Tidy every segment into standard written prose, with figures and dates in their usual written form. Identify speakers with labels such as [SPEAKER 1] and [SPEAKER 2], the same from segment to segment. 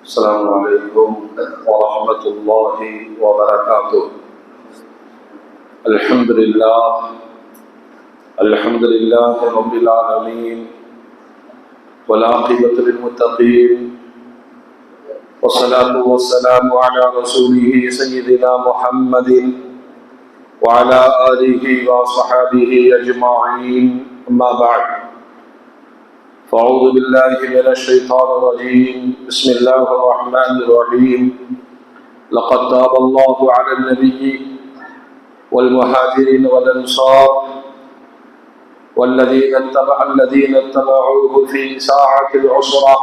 [SPEAKER 1] السلام عليكم ورحمة الله وبركاته. الحمد لله رب العالمين، والعاقبة للمتقين، والصلاة والسلام على رسوله سيدنا محمد وعلى آله وصحبه أجمعين. أما بعد، فأعوذ بالله من الشيطان الرجيم. بسم الله الرحمن الرحيم. لقد تاب الله على النبي والمهاجرين والأنصار والذين اتبعوه في ساعة العسرة.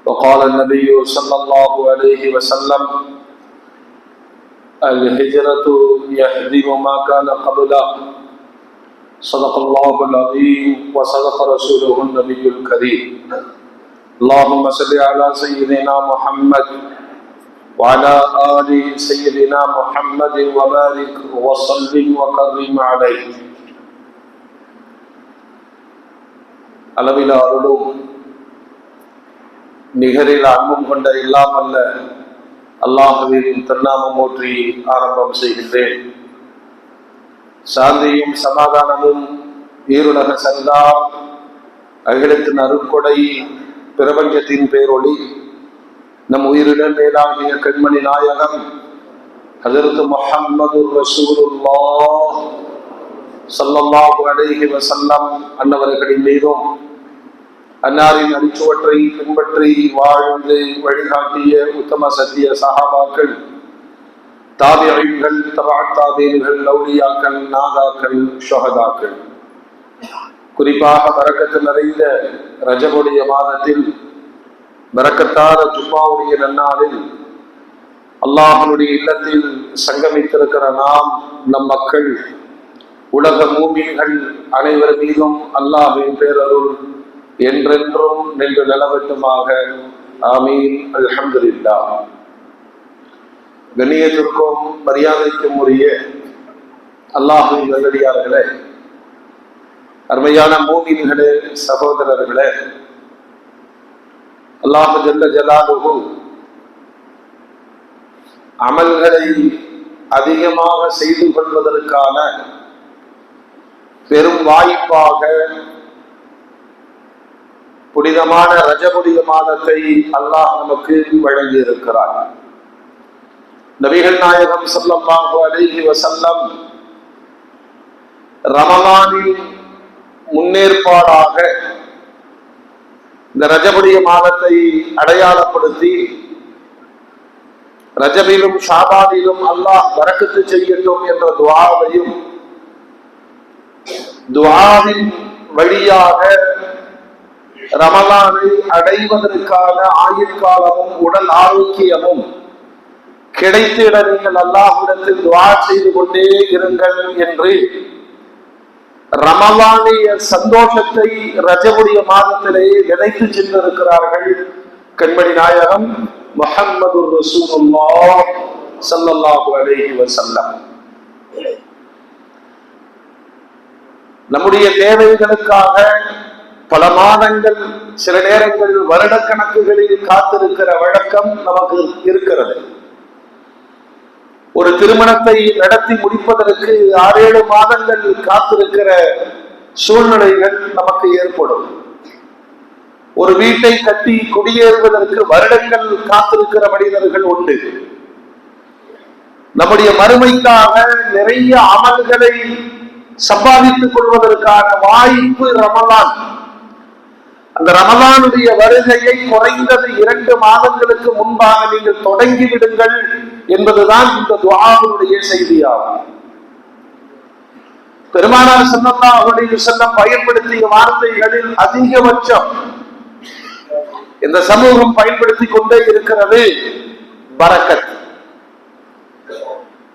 [SPEAKER 1] وقال النبي صلى الله عليه وسلم: الهجرة يهدم ما كان قبله. صدق الله العظيم وصدق رسوله النبي الكريم. اللهم صل على سيدنا محمد وعلى آل سيدنا محمد وبارك وسلم وكرم عليه. அளவில் அருளும் நிகரில் அன்பும் கொண்ட எல்லாம் அல்ல அல்லாஹ்வின் திருநாமம் போற்றி ஆரம்பம் செய்கின்றேன். சாந்தியும் சமாதானமும் ஈருலக சந்தா அகிலத்தின் அருட்கொடை பிரபஞ்சத்தின் பேரொளி நம் உயிரிழந்த மேலாகிய கண்மணி நாயகம் ஹஜ்ரத் முஹம்மது ரசூலுல்லாஹ் ஸல்லல்லாஹு அலைஹி வஸல்லம் அன்னவர்களின் மீதும் அன்னாரின் அடிச்சுவற்றை பின்பற்றி வாழ்ந்து வழிகாட்டிய உத்தம சத்திய சஹாபாக்கள், தாபிஈன்கள், தபஅத் தாபிஈன்கள், லௌலியாக்கள், நாதாக்கள், ஷுஹதாக்கள், குறிப்பாக பரக்கத்து நிறைந்த ரஜபுடைய மாதத்தில் பரக்கத்தான ஜும்மாவுடைய நன்னாளில் அல்லாஹ்வுடைய இல்லத்தில் சங்கமித்திருக்கிற நாம், நம் மக்கள், உலக மூமின்கள் அனைவர் மீதும் அல்லாஹ்வின் பேரருள் என்றென்றும் நின்று நிலவட்டுமாக. ஆமீன். அல்ஹம்துலில்லாஹ். கண்ணியத்திற்கும் மரியாதைக்கும் உரிய அல்லாஹ்வின் நல்லடியார்களே, அருமையான மூமின்களே, சகோதரர்களே, அல்லாஹ் ஜல்ல ஜலாலுஹு அமல்களை அதிகமாக செய்து கொள்வதற்கான பெரும் வாய்ப்பாக புனிதமான ரஜபுடைய மாதத்தை அல்லாஹ் நமக்கு வழங்கி இருக்கிறார். நபிகள் நாயகம் ஸல்லல்லாஹு அலைஹி வஸல்லம் ரமலானின் முன்னேற்பாடாக இந்த ரஜபுடைய மாதத்தை அடையாளப்படுத்தி, ரஜபிலும் ஷாபானிலும் அல்லாஹ் பரக்கத்து செய்யட்டும் என்ற துஆவையும், துஆவின் வழியாக ரமலானை அடைவதற்கான ஆயுட்காலமும் உடல் ஆரோக்கியமும் கிடைத்திட நீங்கள் அல்லாஹ்விடத்தில் துஆ செய்து கொண்டே இருங்கள் என்று ரமலானிய சந்தோஷத்தை ரஜபுடைய மாதத்திலே விதைத்து சென்றிருக்கிறார்கள் கண்மணி நாயகம் முஹம்மது ரசூலுல்லாஹ் ஸல்லல்லாஹு அலைஹி வஸல்லம். நம்முடைய தேவைகளுக்காக பல மாதங்கள், சில நேரங்களில் வருடக்கணக்குகளில் காத்திருக்கிற வழக்கம் நமக்கு இருக்கிறது. ஒரு திருமணத்தை நடத்தி முடிப்பதற்கு 6-7 மாதங்கள் காத்திருக்கிற சூழ்நிலைகள் நமக்கு ஏற்படும். ஒரு வீட்டை கட்டி குடியேறுவதற்கு வருடங்கள் காத்திருக்கிற மனிதர்கள் உண்டு. நம்முடைய மறுமைக்காக நிறைய அமல்களை சம்பாதித்துக் கொள்வதற்கான வாய்ப்பு ரமலான். அந்த ரமலானுடைய வருகையை குறைந்தது 2 மாதங்களுக்கு முன்பாக நீங்கள் தொடங்கி விடுங்கள் என்பதுதான் இந்த துஆவுடைய செய்தியாகும். பெருமானார் ஸல்லல்லாஹு அலைஹி வஸல்லம் பயன்படுத்திய வார்த்தைகளில் அதிகபட்சம் இந்த சமூகம் பயன்படுத்திக் கொண்டே இருக்கிறது பரக்கத்.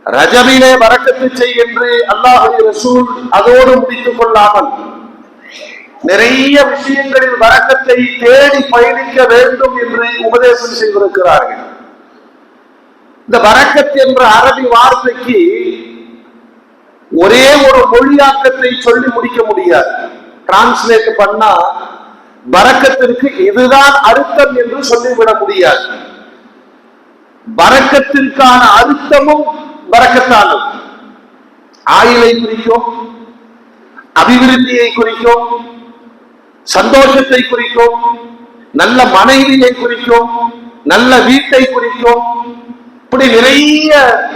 [SPEAKER 1] ரஜபிலே பரக்கத்து செய் என்று அல்லாஹ்வுடைய ரசூல் அதோடு முடித்துக் கொள்ளாமல் நிறைய விஷயங்களில் பரக்கத்தை தேடி பயணிக்க வேண்டும் என்று உபதேசம் செய்திருக்கிறார்கள். இந்த பரக்கத் என்ற அரபி வார்த்தைக்கு ஒரே ஒரு மொழியாக்கத்தை சொல்லி முடிக்க முடியாது. டிரான்ஸ்லேட் பண்ணா பரக்கத்திற்கு இதுதான் அர்த்தம் என்று சொல்லிவிட முடியாது. பரக்கத்திற்கான அர்த்தமும் பரக்கத்தானது. ஆயுளை குறிக்கும், அபிவிருத்தியை குறிக்கும், சந்தோஷத்தை குறிக்கும், நல்ல மனைவியை குறிக்கும், நல்ல வீட்டை குறிக்கும். இப்படி நிறைய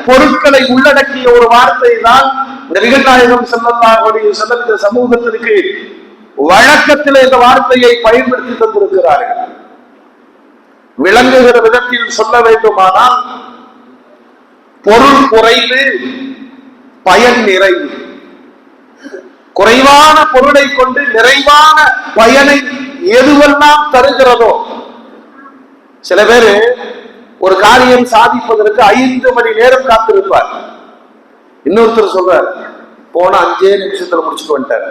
[SPEAKER 1] பொருட்களை உள்ளடக்கிய ஒரு வார்த்தை தான் நபிகள் நாயகம் ஸல்லல்லாஹு அலைஹி வஸல்லம் இந்த சமூகத்திற்கு வழக்கத்தில் இந்த வார்த்தையை பயன்படுத்தி தந்திருக்கிறார்கள். விளங்குகிற விதத்தில் சொல்ல வேண்டுமானால், பொருள் குறைவு, பயன் நிறைவு. குறைவான பொருளை கொண்டு நிறைவான பயனை எதுவெல்லாம் தருகிறதோ. சில பேர் ஒரு காரியம் சாதிப்பதற்கு 5 மணி நேரம் காத்திருப்பார். இன்னொருத்தர் சொல்றார், போன 5 நிமிஷத்துல முடிச்சுட்டு வந்துட்டார்.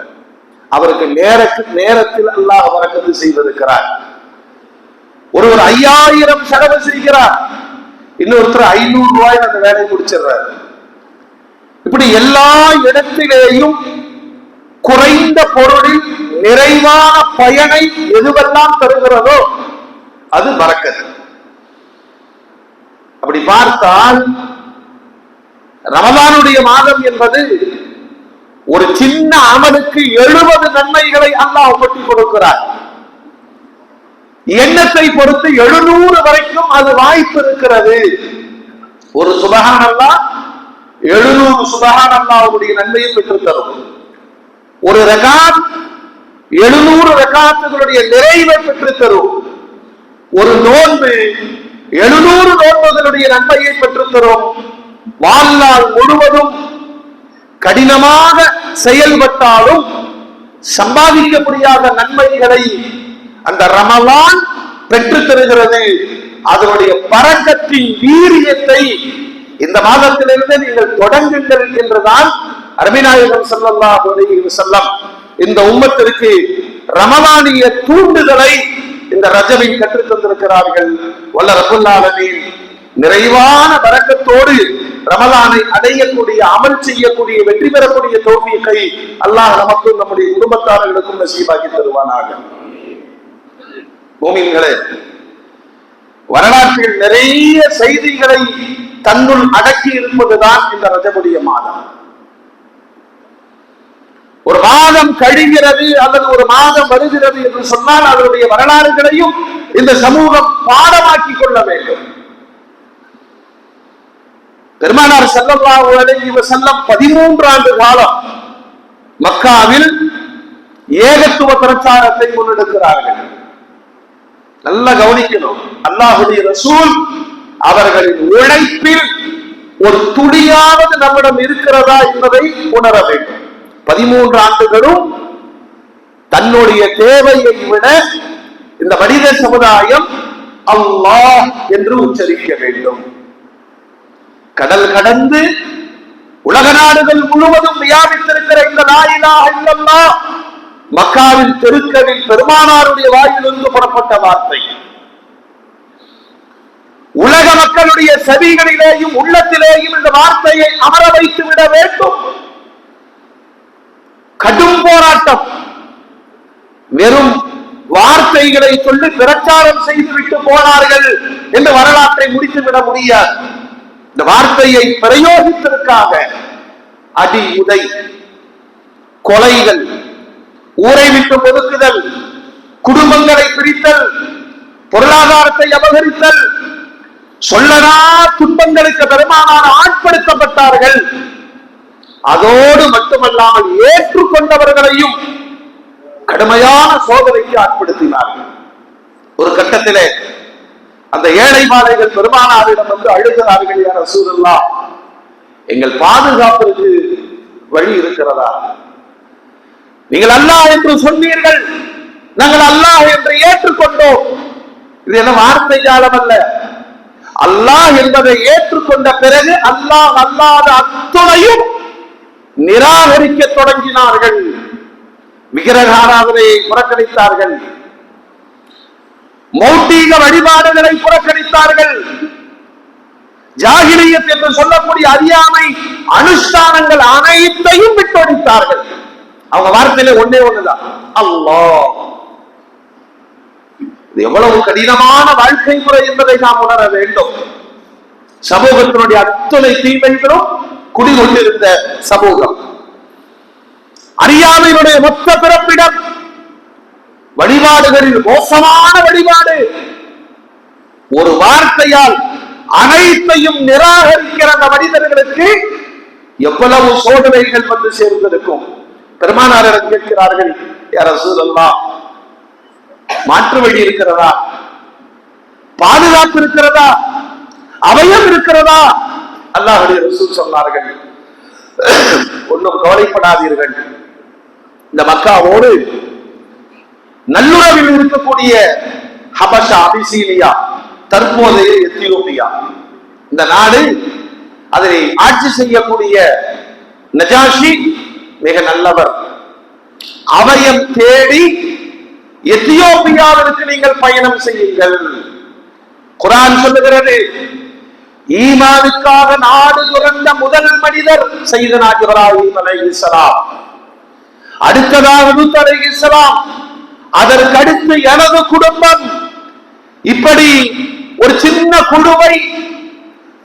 [SPEAKER 1] அவருக்கு நேரத்தில் அல்லாஹ் பரக்கத்து செய்திருக்கிறார். ஒருவர் 5000 செலவு செய்கிறார், இன்னொருத்தர் 500 ரூபாய் அந்த வேலையை முடிச்சிடுறார். இப்படி எல்லா இடத்திலேயும் குறைந்த பொருளில் நிறைவான பயனை எதுவெல்லாம் தருகிறதோ அது பரக்கத்து. அப்படி பார்த்தால் ரமலானுடைய மாதம் என்பது ஒரு சின்ன அமலுக்கு 70 நன்மைகளை அல்லாஹ் கொட்டி கொடுக்கிறார். எண்ணத்தை பொறுத்து 700 வரைக்கும் அது வாய்ப்பு இருக்கிறது. ஒரு சுபஹானல்லாஹ் 700 சுபஹானல்லாஹ்வுடைய நன்மையை பெற்றுத் தரும். ஒரு ரகாத் 700 ரகாத்துகளுடைய நிறைவை பெற்றுத் தரும். ஒரு நோன்பு 700 நோன்புகளுடைய நன்மையை பெற்றுத் தரும். வாழ்நாள் முழுவதும் கடினமாக செயல்பட்டாலும் சம்பாதிக்க முடியாத நன்மைகளை அந்த ரமலான் பெற்றுத் தருகிறது. அதனுடைய பரக்கத்தின் வீரியத்தை இந்த மாதத்திலிருந்து நீங்கள் தொடங்குங்கள் என்றுதான் அருமைநாயகம் ஸல்லல்லாஹு அலைஹி வஸல்லம் இந்த உம்மத்திற்கு ரமலானிய தூண்டுதலை இந்த ரஜபில் கற்றுத் தந்திருக்கிறார்கள். வல்ல ரப்புல் ஆலமீன் நிறைவான பரக்கத்தோடு ரமலானை அடையக்கூடிய, அமல் செய்யக்கூடிய, வெற்றி பெறக்கூடிய தௌஃபீகை அல்லாஹ் நமக்கும் நம்முடைய குடும்பத்தார்களுக்கும் நசீபாக்கி தருவானாக. மூமின்களே, வரலாற்றில் நிறைய செய்திகளை தன்னுள் அடக்கி இருப்பதுதான் இந்த ரஜபுடைய மாதம். ஒரு மாதம் கழிகிறது அல்லது ஒரு மாதம் வருகிறது என்று சொன்னால் அதனுடைய வரலாறுகளையும் இந்த சமூகம் பாடமாக்கி கொள்ள வேண்டும். பெருமானார் ஸல்லல்லாஹு அலைஹி வஸல்லம் 13 ஆண்டு காலம் மக்காவில் ஏகத்துவ பிரச்சாரத்தை முன்னெடுக்கிறார்கள். நல்லா கவனிக்கணும், அல்லாஹ்வுடைய ரசூல் அவர்களின் உழைப்பில் ஒரு துளியாவது நம்மிடம் இருக்கிறதா என்பதை உணர வேண்டும். 13 ஆண்டுகளும் தன்னுடைய தேவையை விட இந்த மனித சமுதாயம் அல்லாஹ் என்று உச்சரிக்க வேண்டும். கடல் கடந்து உலக நாடுகள் முழுவதும் வியாபித்திருக்கிற இந்த லா இலாஹ இல்லல்லாஹ் மக்காவின் தெருக்களில் பெருமானாருடைய வாயிலிருந்து புறப்பட்ட வார்த்தை உலக மக்களுடைய செவிகளிலேயும் உள்ளத்திலேயும் இந்த வார்த்தையை அமர வைத்து விட வேண்டும். கடும் போராட்டம். வெறும் வார்த்தைகளை சொல்லி பிரச்சாரம் செய்துவிட்டு போனார்கள் என்று வரலாற்றை முடித்துவிட முடியாது. இந்த வார்த்தையை பிரயோகிப்பதற்காக அடி உதை, கொலைகள், ஊரை விட்டு ஒதுக்குதல், குடும்பங்களை பிரித்தல், பொருளாதாரத்தை அபகரித்தல், சொல்லனா துன்பங்களுக்கு பெருமானார் ஆட்படுத்தப்பட்டார்கள். அதோடு மட்டுமல்லாமல் ஏற்றுக்கொண்டவர்களையும் கடுமையான சோதனைக்கு ஆட்படுத்தினார்கள். ஒரு கட்டத்திலே அந்த ஏழை மாலைகள் பெருமானாரிடம் வந்து அழுகிறார்கள், யா ரசூலுல்லாஹ், எங்கள் பாதுகாப்பிற்கு வழி இருக்கிறதா? நீங்கள் அல்லாஹ் என்று சொன்னீர்கள், நாங்கள் அல்லாஹ் என்று ஏற்றுக்கொண்டோம். இது என்ன வார்த்தை ஜாலம் அல்ல. அல்லாஹ் என்பதை ஏற்றுக்கொண்ட பிறகு அல்லாஹ் அல்லாத அத்துணையும் நிராகரிக்க தொடங்கினார்கள். விக்கிரக ஆராதனையை புறக்கணித்தார்கள், மௌட்டீக வழிபாடுகளை புறக்கணித்தார்கள், ஜாகிலியத் என்று சொல்லக்கூடிய அறியாமை அனுஷ்டானங்கள் அனைத்தையும் விட்டொழித்தார்கள். அவங்க வார்த்தையில ஒன்னே ஒண்ணுதான், அல்லாஹ். எவ்வளவு கடினமான வாழ்க்கை முறை என்பதை நாம் உணர வேண்டும். சமூகத்தினுடைய அத்தனை தீமைகளும் குடிகொண்டிருந்த சமூகம், அறியாமையினுடைய மொத்த பிறப்பிடம், வழிபாடுகளில் மோசமான வழிபாடு, ஒரு வார்த்தையால் அனைத்தையும் நிராகரிக்கிற அந்த மனிதர்களுக்கு எவ்வளவு சோதனைகள் வந்து சேர்ந்திருக்கும். பெருமானாரிடம் கேட்கிறார்கள், யா ரசூலல்லாஹ், மாற்று வழி இருக்கிறதா? பாதுகாப்பு இருக்கிறதா? அபயம் இருக்கிறதா? அல்லாஹ்வுடைய ரசூல் சொன்னார்கள், ஒன்றும் கவலைப்படாதீர்கள். இந்த மக்காவோடு நல்லுறவில் இருக்கக்கூடிய ஹபஷா, அபிசீனியா, தற்போதைய எத்தியோப்பியா, இந்த நாடு, அதை ஆட்சி செய்யக்கூடிய நஜாஷி மிக நல்லவர். அபயம் தேடி எத்தியோப்பியாவிற்கு நீங்கள் பயணம் செய்யுங்கள். குர்ஆன் சொல்லுகிறது, ஈமானுக்காக நாடு துறந்த முதல் மனிதர் சையதுனா இப்ராஹிம் அலைஹிஸ்ஸலாம், அடுத்ததாக லூத் அலைஹிஸ்ஸலாம், அதற்கடுத்து எனது குடும்பம். இப்படி ஒரு சின்ன குழுவை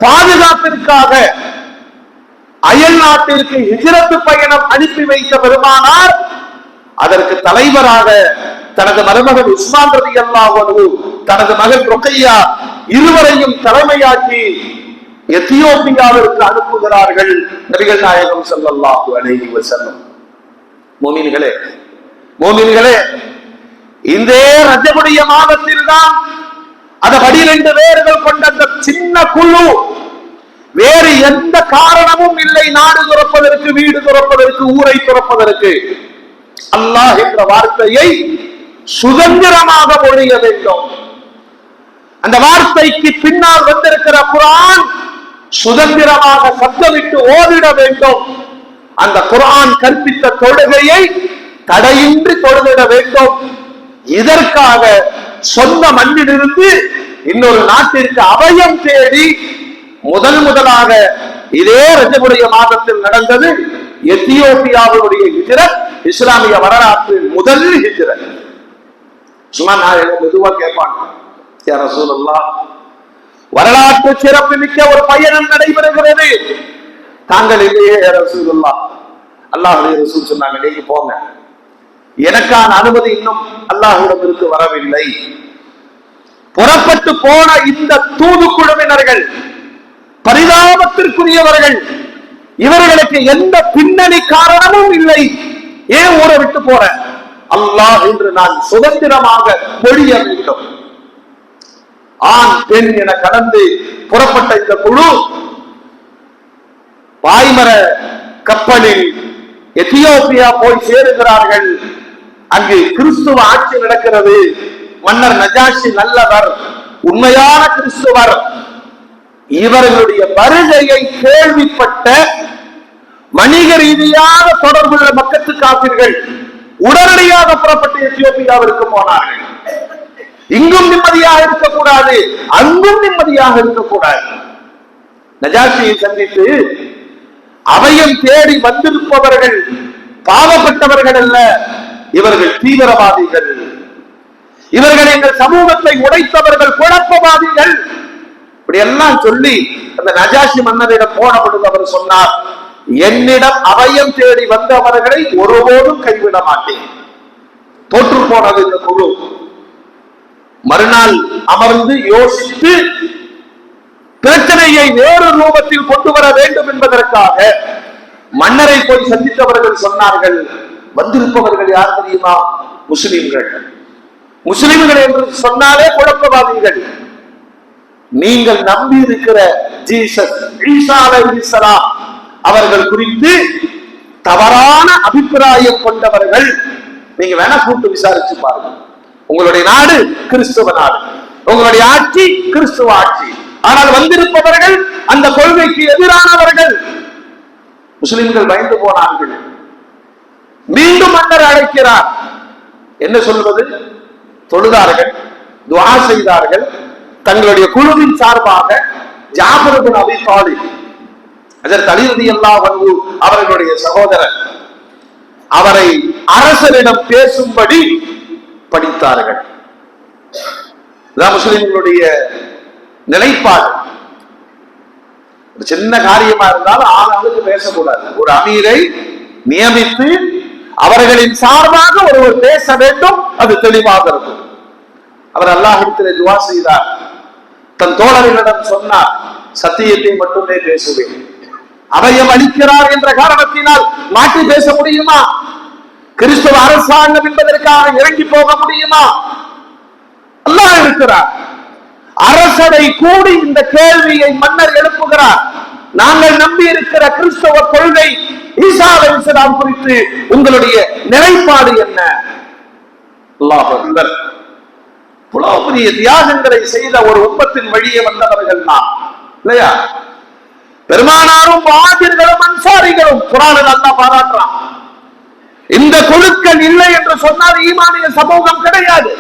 [SPEAKER 1] பாதுகாப்பிற்காக அயல் நாட்டிற்கு ஹிஜ்ரத் பயணம் அனுப்பி வைத்த பெருமானார் அதற்கு தலைவராக தனது மருமகன் உஸ்மான் ரலியல்லாஹு அன்ஹு, தனது மகள் ருக்கையா இருவரையும் தலைமையாக்கி எத்தியோப்பியாவிற்கு அனுப்புகிறார்கள் நபிகள் நாயகம் ஸல்லல்லாஹு அலைஹி வஸல்லம். மோமின்களே, இந்த ரஜபுடைய மாதத்தில் தான் அந்த 12 பேர்கள் கொண்ட அந்த சின்ன குழு, வேறு எந்த காரணமும் இல்லை நாடு துறப்பதற்கு, வீடு துறப்பதற்கு, ஊரை துறப்பதற்கு, அல்லாஹ் என்ற வார்த்தையை சுதந்திரமாக மொழிய வேண்டும். அந்த வார்த்தைக்கு பின்னால் வந்திருக்கிற குர்ஆன் சுதந்திரமாக சத்தமிட்டு ஓதிட வேண்டும். அந்த குர்ஆன் கற்பித்த தொழுகையை தடையின்றி தொழுதிட வேண்டும். இதற்காக சொந்த மண்ணிலிருந்து இன்னொரு நாட்டிற்கு அபயம் தேடி முதலாக இதே ரஜபுடைய மாதத்தில் நடந்தது எத்தியோப்பியாவுடைய ஹிஜ்ரத், இஸ்லாமிய வரலாற்றில் முதல் ஹிஜ்ரத். சும்மா நான் மெதுவா கேட்பாங்க, யா ரசூலல்லாஹ், வரலாற்று சிறப்பு மிக்க ஒரு பயணம் நடைபெறுகிறது, தாங்கள் இல்லையே யா ரசூலல்லாஹ்? அல்லாஹ்வுடைய ரசூல் சொன்னாங்க, நீங்க போங்க, எனக்கான அனுமதி இன்னும் அல்லாஹ்விடமிருந்து வரவில்லை. புறப்பட்டு போன இந்த தூதுக்குழுவினர்கள் பரிதாபத்திற்குரியவர்கள், இவர்களுக்கு எந்த பின்னணி காரணமும் இல்லை. ஏன் ஊரை விட்டு போற? அல்லாஹ் என்று நான் சுதந்திரமாக மொழிய வேண்டும். ஆண் பெண் என கடந்து புறப்பட்ட இந்த குழு பாய்மர கப்பலில் எத்தியோப்பியா போய் சேருகிறார்கள். அங்கு கிறிஸ்துவ ஆட்சி நடக்கிறது. மன்னர் நஜாஷி நல்லவர், உண்மையான கிறிஸ்துவர். இவர்களுடைய வருகையை கேள்விப்பட்ட வணிக ரீதியாக தொடர்புள்ள மக்கத்து காப்பீர்கள் உடனடியாக புறப்பட்டு எத்தியோப்பியாவிற்கு போனார்கள். இங்கும் நிம்மதியாக இருக்கக்கூடாது, அங்கும் நிம்மதியாக இருக்கக்கூடாது. நஜாஷியை சந்தித்து அபயம் தேடி வந்திருப்பவர்கள் பாவப்பட்டவர்கள் அல்ல, இவர்கள் தீவிரவாதிகள், இவர்கள் எங்கள் சமூகத்தை உடைத்தவர்கள், குழப்பவாதிகள், இப்படி எல்லாம் சொல்லி அந்த நஜாஷி மன்னரிடம் போன பொழுது அவர் சொன்னார், என்னிடம் அபயம் தேடி வந்தவர்களை ஒருபோதும் கைவிட மாட்டேன். தோற்று போனது இந்த குழு. மறுநாள் அமர்ந்து யோசித்து பிரச்சனையை வேறு ரூபத்தில் கொண்டு வர வேண்டும் என்பதற்காக மன்னரை போய் சந்தித்தவர்கள் சொன்னார்கள், வந்திருப்பவர்கள் யார் தெரியுமா? முஸ்லிம்கள். முஸ்லிம்கள் என்று சொன்னாலே குழப்பவாதிகள். நீங்கள் நம்பி இருக்கிற ஜீசஸ், ஈசா அலைஹிஸ்ஸலாம் அவர்கள் குறித்து தவறான அபிப்பிராயம் கொண்டவர்கள். நீங்க வேணா கூட்டு விசாரிச்சு பாருங்க. உங்களுடைய நாடு கிறிஸ்துவ நாடு, உங்களுடைய ஆட்சி கிறிஸ்துவ ஆட்சி. ஆனால் வந்திருப்பவர்கள் அந்த கொள்கைக்கு எதிரானவர்கள். முஸ்லிம்கள் பயந்து போனார்கள். மீண்டும் மன்னர் அழைக்கிறார். என்ன சொல்வது? தொழுதார்கள், துஆ செய்தார்கள். தங்களுடைய குழுவின் சார்பாக ஜாஃபர் இப்னு அபீ தாலிப், ஹஜ்ரத் அலி ரலியல்லாஹு அன்ஹு அவர்களுடைய சகோதரர், அவரை அரசரிடம் பேசும்படி படித்தார்கள். முஸ்லிம்களுடைய நிலைப்பாடு. ஒரு சின்ன காரியமா இருந்தாலும் ஆளாளுக்கு பேசக்கூடாது. ஒரு அமீரை நியமித்து அவர்களின் சார்பாக ஒருவர் பேச வேண்டும், அது தெளிவாக இருக்கும். அவர் அல்லாஹ்விடத்திலே துஆ செய்தார். தன் தோழர்களிடம் சொன்னார், சத்தியத்தை மட்டுமே பேசுவேன். அபயம் அளிக்கிறார் என்ற காரணத்தினால் மாற்றி பேச முடியுமா? கிறிஸ்துவ அரசாங்கம் என்பதற்காக இறங்கி போக முடியுமா? அல்லாஹ் இருக்கிறார். அரசரை கூடி இந்த கேள்வியை மன்னர் எழுப்புகிறார். நாங்கள் நம்பி இருக்கிற கிறிஸ்தவ கொள்கை ஈசா அலைஹிஸ்ஸலாம் குறித்து உங்களுடைய நிலைப்பாடு என்ன? அல்லாஹ் அக்பர். புலவரிய தியாகங்களை செய்த ஒரு உம்மத்தின் வழியே வந்தவர்கள் நாம் இல்லையா? பெருமானாரும் முஹாஜிர்களும் அன்சாரிகளும் குர்ஆனில் அல்லாஹ் பாராட்டுறான். இந்த குழுக்கள் இல்லை என்று சொன்னால் ஈமானிய சமூகம் கிடையாது.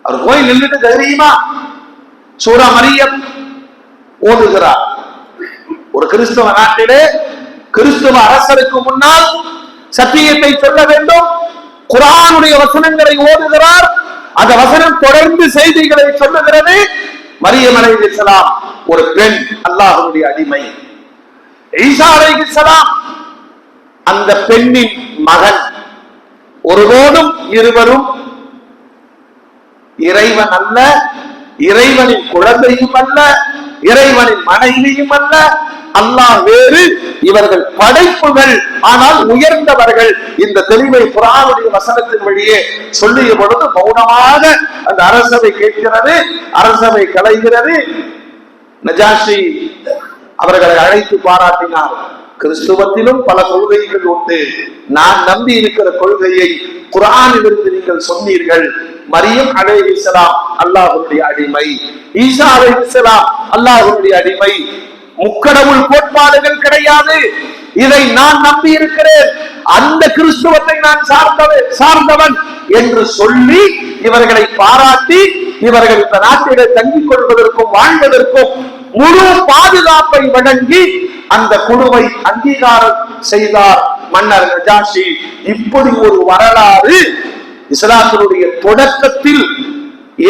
[SPEAKER 1] அவர் போய் நின்றுட்டு தைரியமா சூரா மரியம் ஓதுகிறார். ஒரு கிறிஸ்தவ நாட்டிலே கிறிஸ்தவ அரசருக்கு முன்னால் சத்தியத்தை சொல்ல வேண்டும், குர்ஆனுடைய வசனங்களை ஓதுகிறார். அந்த வசனம் தொடர்ந்து செய்திகளை சொல்லுகிறது. மரியம் அலைஹிஸ்ஸலாம் ஒரு பெண், அல்லாஹ்வுடைய அடிமை. ஈசா அலைஹிஸ்ஸலாம் அந்த பெண்ணின் மகன். ஒருபோதும் இருவரும் இறைவன் அல்ல, இறைவனின் குழந்தையும் அல்ல, இறைவனின் மனைவியும் அல்ல. அல்லாஹ் வேறு, இவர்கள் படைப்புகள், ஆனால் உயர்ந்தவர்கள். இந்த தெளிவை குர்ஆனுடைய வசனத்தின் வழியே சொல்லிய பொழுது மௌனமாக அந்த அரசவை கேட்கிறது, அரசவை கலைகிறது. நஜாஷி அவர்களை அழைத்து பாராட்டினார். கிறிஸ்துவத்திலும் பல கொள்கைகள் உண்டு. நான் நம்பி இருக்கிற கொள்கையை குர்ஆனிலிருந்து நீங்கள் சொன்னீர்கள். மரியம் அலைஹிஸ்ஸலாம் அல்லாஹ்வுடைய அடிமை, ஈசா அலைஹிஸ்ஸலாம் அல்லாஹ்வுடைய அடிமை. முக்கடவுள் கோட்பாடுகள் கிடையாது. இதை நான் நம்பி இருக்கிறேன், அந்த கிறிஸ்துவத்தை நான் சார்ந்தவன் என்று சொல்லி இவர்களை பாராட்டி, இவர்கள் இந்த நாட்டிலே தங்கிக் கொள்வதற்கும் வாழ்வதற்கும் முழு பாதுகாப்பை வழங்கி அந்த குழுவை அங்கீகாரம் செய்தார் மன்னர் நஜாஷி. இப்படி ஒரு வரலாறு இஸ்லாத்தினுடைய தொடக்கத்தில்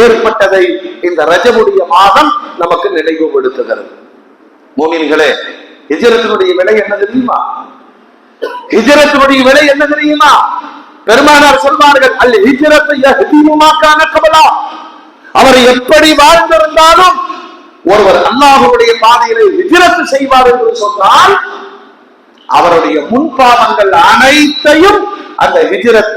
[SPEAKER 1] ஏற்பட்டதை இந்த ரஜபுடைய மாதம் நமக்கு நினைவுபடுத்துகிறது. மோமின்களே, ஹிஜ்ரத்தினுடைய விலை என்ன தெரியுமா? ஹிஜ்ரத்தினுடைய விலை என்ன தெரியுமா? பெருமானார் சொல்வார்கள், அல் ஹிஜ்ரத்து யஹ்தீமு மா கான கபலா. அவர் எப்படி வாழ்ந்திருந்தாலும் ஒருவர் அல்லாஹ்வுடைய பாதையிலே ஹிஜ்ரத் செய்வார் என்று சொன்னால் அவருடைய முன்பாவங்கள் அனைத்தையும் அந்த ஹிஜ்ரத்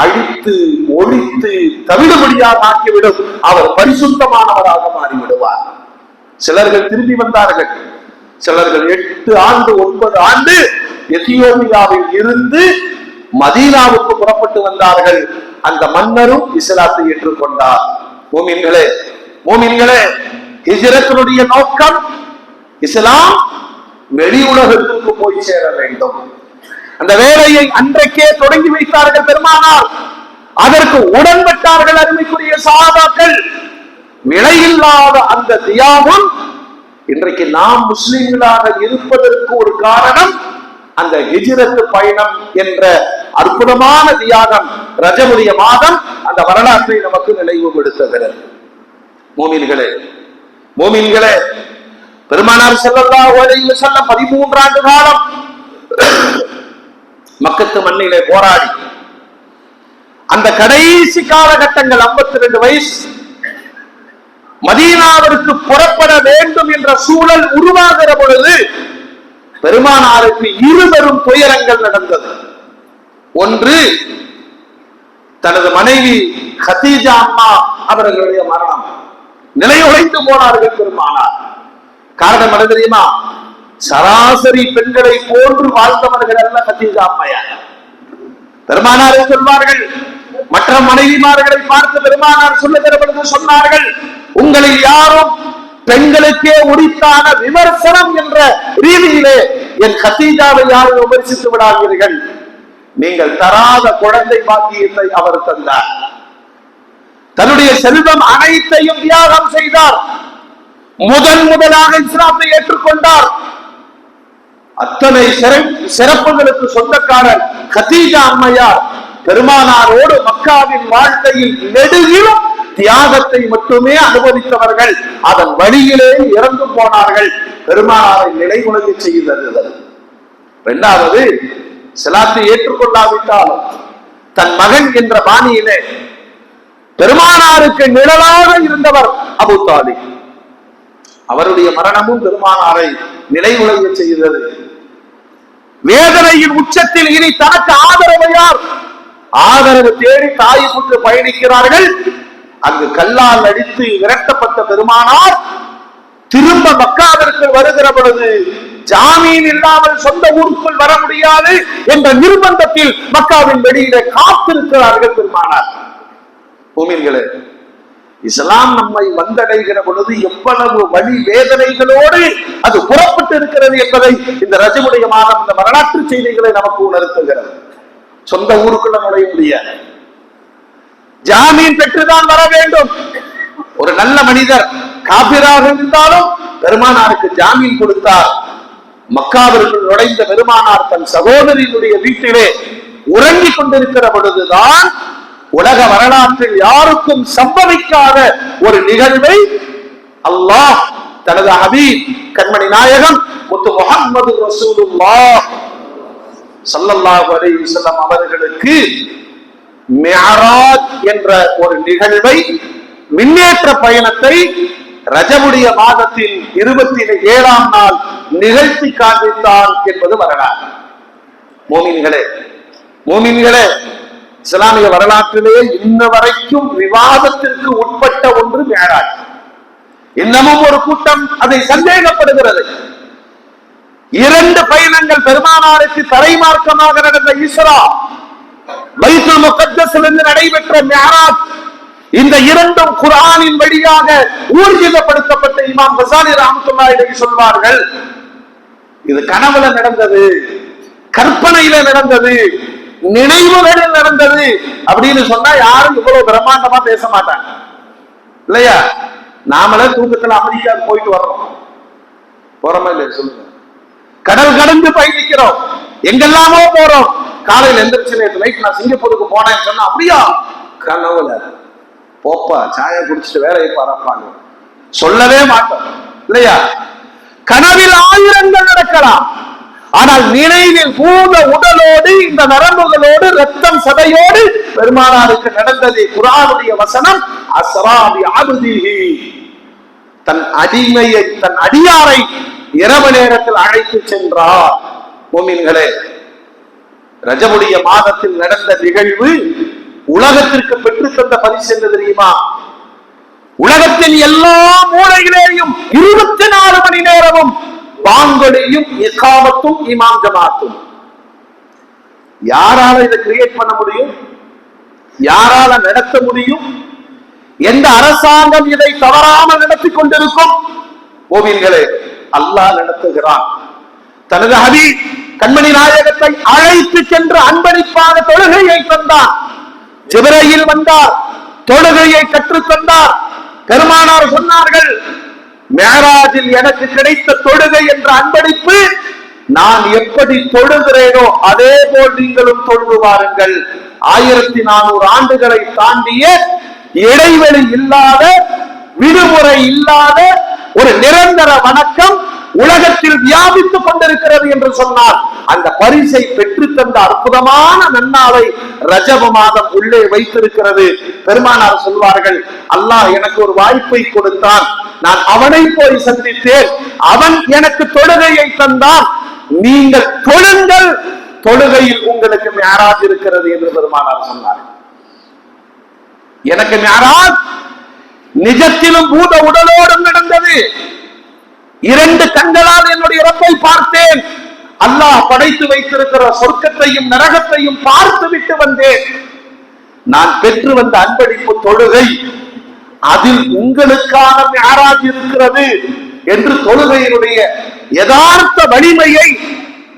[SPEAKER 1] அழித்து ஒழித்து தவிடுபடியாக ஆக்கிவிடும். அவர் பரிசுத்தமானவராக மாறிவிடுவார். சிலர்கள் திரும்பி வந்தார்கள். சிலர்கள் 8 ஆண்டு 9 ஆண்டு எத்தியோப்பியாவில் இருந்து மதீனாவுக்கு புறப்பட்டு வந்தார்கள். அந்த மன்னரும் இஸ்லாத்தை ஏற்றுக்கொண்டார். மோமின்களே, மோமின்களே, ஹிஜ்ரத்தினுடைய நோக்கம் இஸ்லாம் வெளி உலகத்திற்கு போய் சேர வேண்டும். அந்த வேலையை அன்றைக்கே தொடங்கி வைத்தார்கள் பெருமானார். அதற்கு உடன்பட்டார்கள் அருமைக்குரிய சஹாபாக்கள். விலையில்லாத அந்த தியாகம் இன்றைக்கு நாம் முஸ்லிம்களாக இருப்பதற்கு ஒரு காரணம் அந்த ஹிஜ்ரத் பயணம் என்ற அற்புதமான தியாகம். ரஜபுடைய மாதம் அந்த வரலாற்றை நமக்கு நினைவுபடுத்துகிறது. மோமின்களே, மோமின்களே, பெருமானார் ஸல்லல்லாஹு அலைஹி வஸல்லம் 13 ஆண்டு காலம் மக்கத்து மண்ணிலே போராடி அந்த கடைசி காலகட்டங்கள் 52 வயசு மதீனாவிற்கு புறப்பட வேண்டும் என்ற சூழல் உருவாகிற பொழுது பெருமானாருக்கு 2 பெரும் துயரங்கள் நடந்தது. ஒன்று, தனது மனைவி கதீஜா அம்மா அவர்களுடைய மரணம். நிலையுழைத்து போனார்கள் பெருமானார். காரணம் என்ன தெரியுமா? சராசரி பெண்களை போன்று வாழ்ந்தவர்கள் அல்ல கதீஜா அம்மையார். பெருமானாரை சொல்வார்கள், மற்ற மனைவிமார்களை பார்த்து பெருமானார் சொல்லுகிற பொழுது சொன்னார்கள், உங்களில் யாரும் பெண்களுக்கே உரித்தான விமர்சனம் என்ற ரீதியிலே என் கதீஜாவை யாரும் விமர்சித்து விடாதீர்கள். நீங்கள் தராத குழந்தை பாக்கியத்தை அவர் தந்தார். தன்னுடைய செல்வம் அனைத்தையும் தியாகம் செய்தார். முதலாக இஸ்லாத்தை ஏற்றுக்கொண்டார். அத்தனை சிறப்புகளுக்கு சொந்தக்காரர் கதீஜா அம்மையார் பெருமானாரோடு மக்காவின் வாழ்க்கையில் நெடுகிலும் தியாகத்தை மட்டுமே அனுபவித்தவர்கள் அதன் வழியிலே இறந்து போனார்கள். பெருமானாரை நிலைகுலைய செய்தது. இரண்டாவது, இஸ்லாத்தை ஏற்றுக்கொள்ளாவிட்டாலும் தன் மகன் என்ற பாணியிலே பெருமானாருக்கு நிழலாக இருந்தவர் அபூ தாலிப். அவருடைய மரணமும் பெருமானாரை நிலைகுலைய செய்தது. வேதனையின் உச்சத்தில் இனி தனக்கு ஆதரவு யார்? ஆதரவு தேடி தாயிப்புக்கு பயணிக்கிறார்கள். அங்கு கல்லால் அடித்து விரட்டப்பட்ட பெருமானார் திரும்ப மக்காவிற்கு வருகிற பொழுது ஜாமீன் இல்லாமல் சொந்த ஊருக்குள் வர முடியாது என்ற நிர்பந்தத்தில் மக்காவின் வெளியிலே காத்திருக்கிறார்கள் பெருமானார். பூமியர்களே, இஸ்லாம் நம்மை வந்தடைகிற பொழுது எவ்வளவு வலி வேதனைகளோடு அது புறப்பட்டு இருக்கிறது என்பதை இந்த ரஜபுடைய மாதம் இந்த வரலாற்று செய்திகளை நமக்கு உணர்த்துகிறது. சொந்த ஊருக்குள்ள நுழைய முடியாது, ஜாமீன் பெற்றுதான் வர வேண்டும். ஒரு நல்ல மனிதர் காபிராக இருந்தாலும் பெருமானாருக்கு ஜாமீன் கொடுத்தார். மக்காவிற்குள் நுழைந்த பெருமானார் தன் சகோதரியினுடைய வீட்டிலே உறங்கிக் கொண்டிருக்கிற பொழுதுதான் உலக வரலாற்றில் யாருக்கும் சம்பவிக்காத ஒரு நிகழ்வை அல்லாஹ் தனது ஹபீப் கண்மணி நாயகம் முத்து முஹம்மது ரசூலுல்லாஹ் ஸல்லல்லாஹு அலைஹி வஸல்லம் அவர்களுக்கு மிஅராஜ் என்ற ஒரு நிகழ்வை, மின்னேற்ற பயணத்தை ரஜபுடைய மாதத்தின் 27ஆம் நாள் நிகழ்த்தி காண்பித்தான் என்பது வரலாறு. மோமின்களே, இஸ்லாமிய வரலாற்றிலே இன்ன வரைக்கும் விவாதத்திற்கு உட்பட்ட ஒன்று மிஅராஜ். இன்னமும் ஒரு கூட்டம் அதை சந்தேகப்படுகிறது. 2 பயணங்கள் பெருமானாருக்கு தரைமார்க்கமாக நடந்த இஸ்ரா, பைத்துல் முகத்தஸிலிருந்து நடைபெற்ற மிஅராஜ், இந்த 2ம் குர்ஆனின் வழியாக ஊர்ஜிதப்படுத்தப்பட்ட இமாம் கஸாலி ரஹ்மத்துல்லாஹி அலைஹி சொல்வார்கள், இது கனவுல நடந்தது, கற்பனையில நடந்தது, நினைவுகளில் நடந்தது அப்படின்னு சொன்னா யாரும் இவ்வளவு பிரம்மாண்டமா பேச மாட்டாங்க இல்லையா? நாமளே தூக்கத்துல அமெரிக்காவுக்கு போயிட்டு வர்றோம், போறோமா இல்லையா சொல்லுங்க? கடல் கடந்து பயணிக்கிறோம், எங்கெல்லாமோ போறோம். காலையில் எந்திரிச்சு நேற்று நைட் நான் சிங்கப்பூருக்கு போனேன்னு சொன்னா அப்படியா? கனவுல போப்பா சாயா குடிச்சிட்டு வேலையை பாருப்பாங்க, சொல்லவே மாட்டோம் இல்லையா? கனவில் ஆயிரங்கள் நடக்கலாம், ஆனால் நினைவில் பூத உடலோடு இந்த நரம்புகளோடு ரத்தம் சதையோடு பெருமானாருக்கு நடந்தது. குர்ஆனுடைய வசனம், அஸ்ராபி அப்திஹி, தன் அடிமையை தன் அடியாரை இரவு நேரத்தில் அழைத்து சென்றார். மோமின்களே, ரஜபுடைய மாதத்தில் நடந்த நிகழ்வு உலகத்திற்கு பெற்று தந்த பரிசு என்ன தெரியுமா? உலகத்தின் எல்லா மூலையிலேயும் 24 மணி நேரமும் பாங்கொலியும் இகாமத்தும் இமாம் ஜமாத்தும். யாரால இதை கிரியேட் பண்ண முடியும்? யாரால நடத்த முடியும்? எந்த அரசாங்கம் இதை தவறாமல் நடத்தி கொண்டிருக்கும்? கோவில்களே, அல்லாஹ் நடத்துகிறான். தனது ஹபீப் கண்மணி நாயகத்தை அழைத்து சென்று அன்பளிப்பான தொழுகையை தந்தார். ஜிப்ரீல் வந்தார், தொழுகையை கற்றுத் தந்தார். பெருமானார் சொன்னார்கள், மிஅராஜில் எனக்கு கிடைத்த தொழுகை என்ற அன்பளிப்பு நான் எப்படி தொழுகிறேனோ அதே போல் நீங்களும் தொழுது வாருங்கள். 1400 ஆண்டுகளை தாண்டிய இடைவெளி இல்லாத, விடுமுறை இல்லாத ஒரு நிரந்தர வணக்கம் உலகத்தில் வியாபித்துக் கொண்டிருக்கிறது என்று சொன்னார். அந்த பரிசை பெற்று தந்த அற்புதமான நன்னாளை ரஜப மாதம் உள்ளே வைத்திருக்கிறது. பெருமானார் சொல்வார்கள், அல்லாஹ் எனக்கு ஒரு வாய்ப்பை கொடுத்தான், நான் அவனை போய் சந்தித்தேன், அவன் எனக்கு தொழுகையை தந்தான், நீங்கள் தொழுங்கள், தொழுகையில் உங்களுக்கு மிஅராஜ் இருக்கிறது என்று பெருமானார் சொன்னார். எனக்கு மிஅராஜ் நிஜத்திலும் பூத உடலோடும் நடந்தது. 2 கண்களால் என்னுடைய ரப்பை பார்த்தேன். அல்லாஹ் படைத்து வைத்திருக்கிற சொர்க்கத்தையும் நரகத்தையும் பார்த்து விட்டு வந்தேன். நான் பெற்று வந்த அன்பளிப்பு தொழுகை, அதில் உங்களுக்கான மிஅராஜ் இருக்கிறது என்று தொழுகையினுடைய யதார்த்த வலிமையை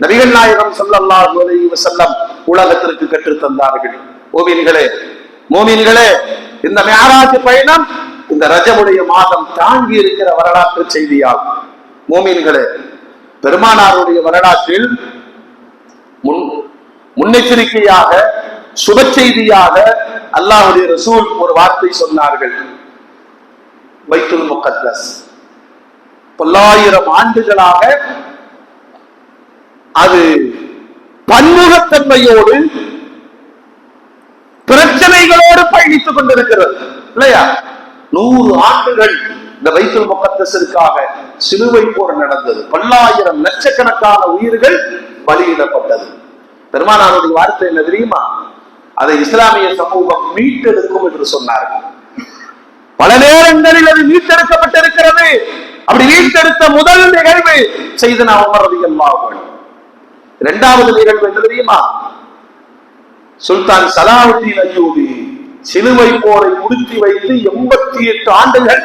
[SPEAKER 1] நபிகள் நாயகம் ஸல்லல்லாஹு அலைஹி வஸல்லம் உலகத்திற்கு கற்றுத் தந்தார்கள். மோமின்களே, இந்த மிஅராஜ் பயணம் இந்த ரஜபுடைய மாதம் தாங்கி இருக்கிற வரலாற்று செய்தியாகும். மோமின்களே, பெருமானாருடைய வரலாற்றில் முன்னெச்சரிக்கையாக, சுப செய்தியாக அல்லாஹ்வுடைய ரசூல் ஒரு வார்த்தை சொன்னார்கள். பைத்துல் முகத்தஸ். 900 ஆண்டுகளாக அது பன்முகத்தன்மையோடு பிரச்சனைகளோடு பயணித்துக் கொண்டிருக்கிறது இல்லையா? 100 ஆண்டுகள் இந்த பைத்துல் முகத்தஸிற்காக சிலுவை போர் நடந்தது. 10,000 லட்சக்கணக்கான உயிர்கள் பலியிடப்பட்டது. பெருமானாருடைய வார்த்தை என்ன தெரியுமா? அதை இஸ்லாமிய சமூகம் மீட்டெடுக்கும் என்று சொன்னார்கள். பல நேரங்களில் அது மீட்டெடுக்கப்பட்டிருக்கிறது. அப்படி மீட்டெடுத்த முதல் நிகழ்வு செய்தனா உமர் ரலியல்லாஹு அன்ஹு. இரண்டாவது நிகழ்வு என்ன தெரியுமா? சுல்தான் சலாஹுத்தீன் அய்யூபி சிலுவை போரை முடித்து வைத்து 88 ஆண்டுகள்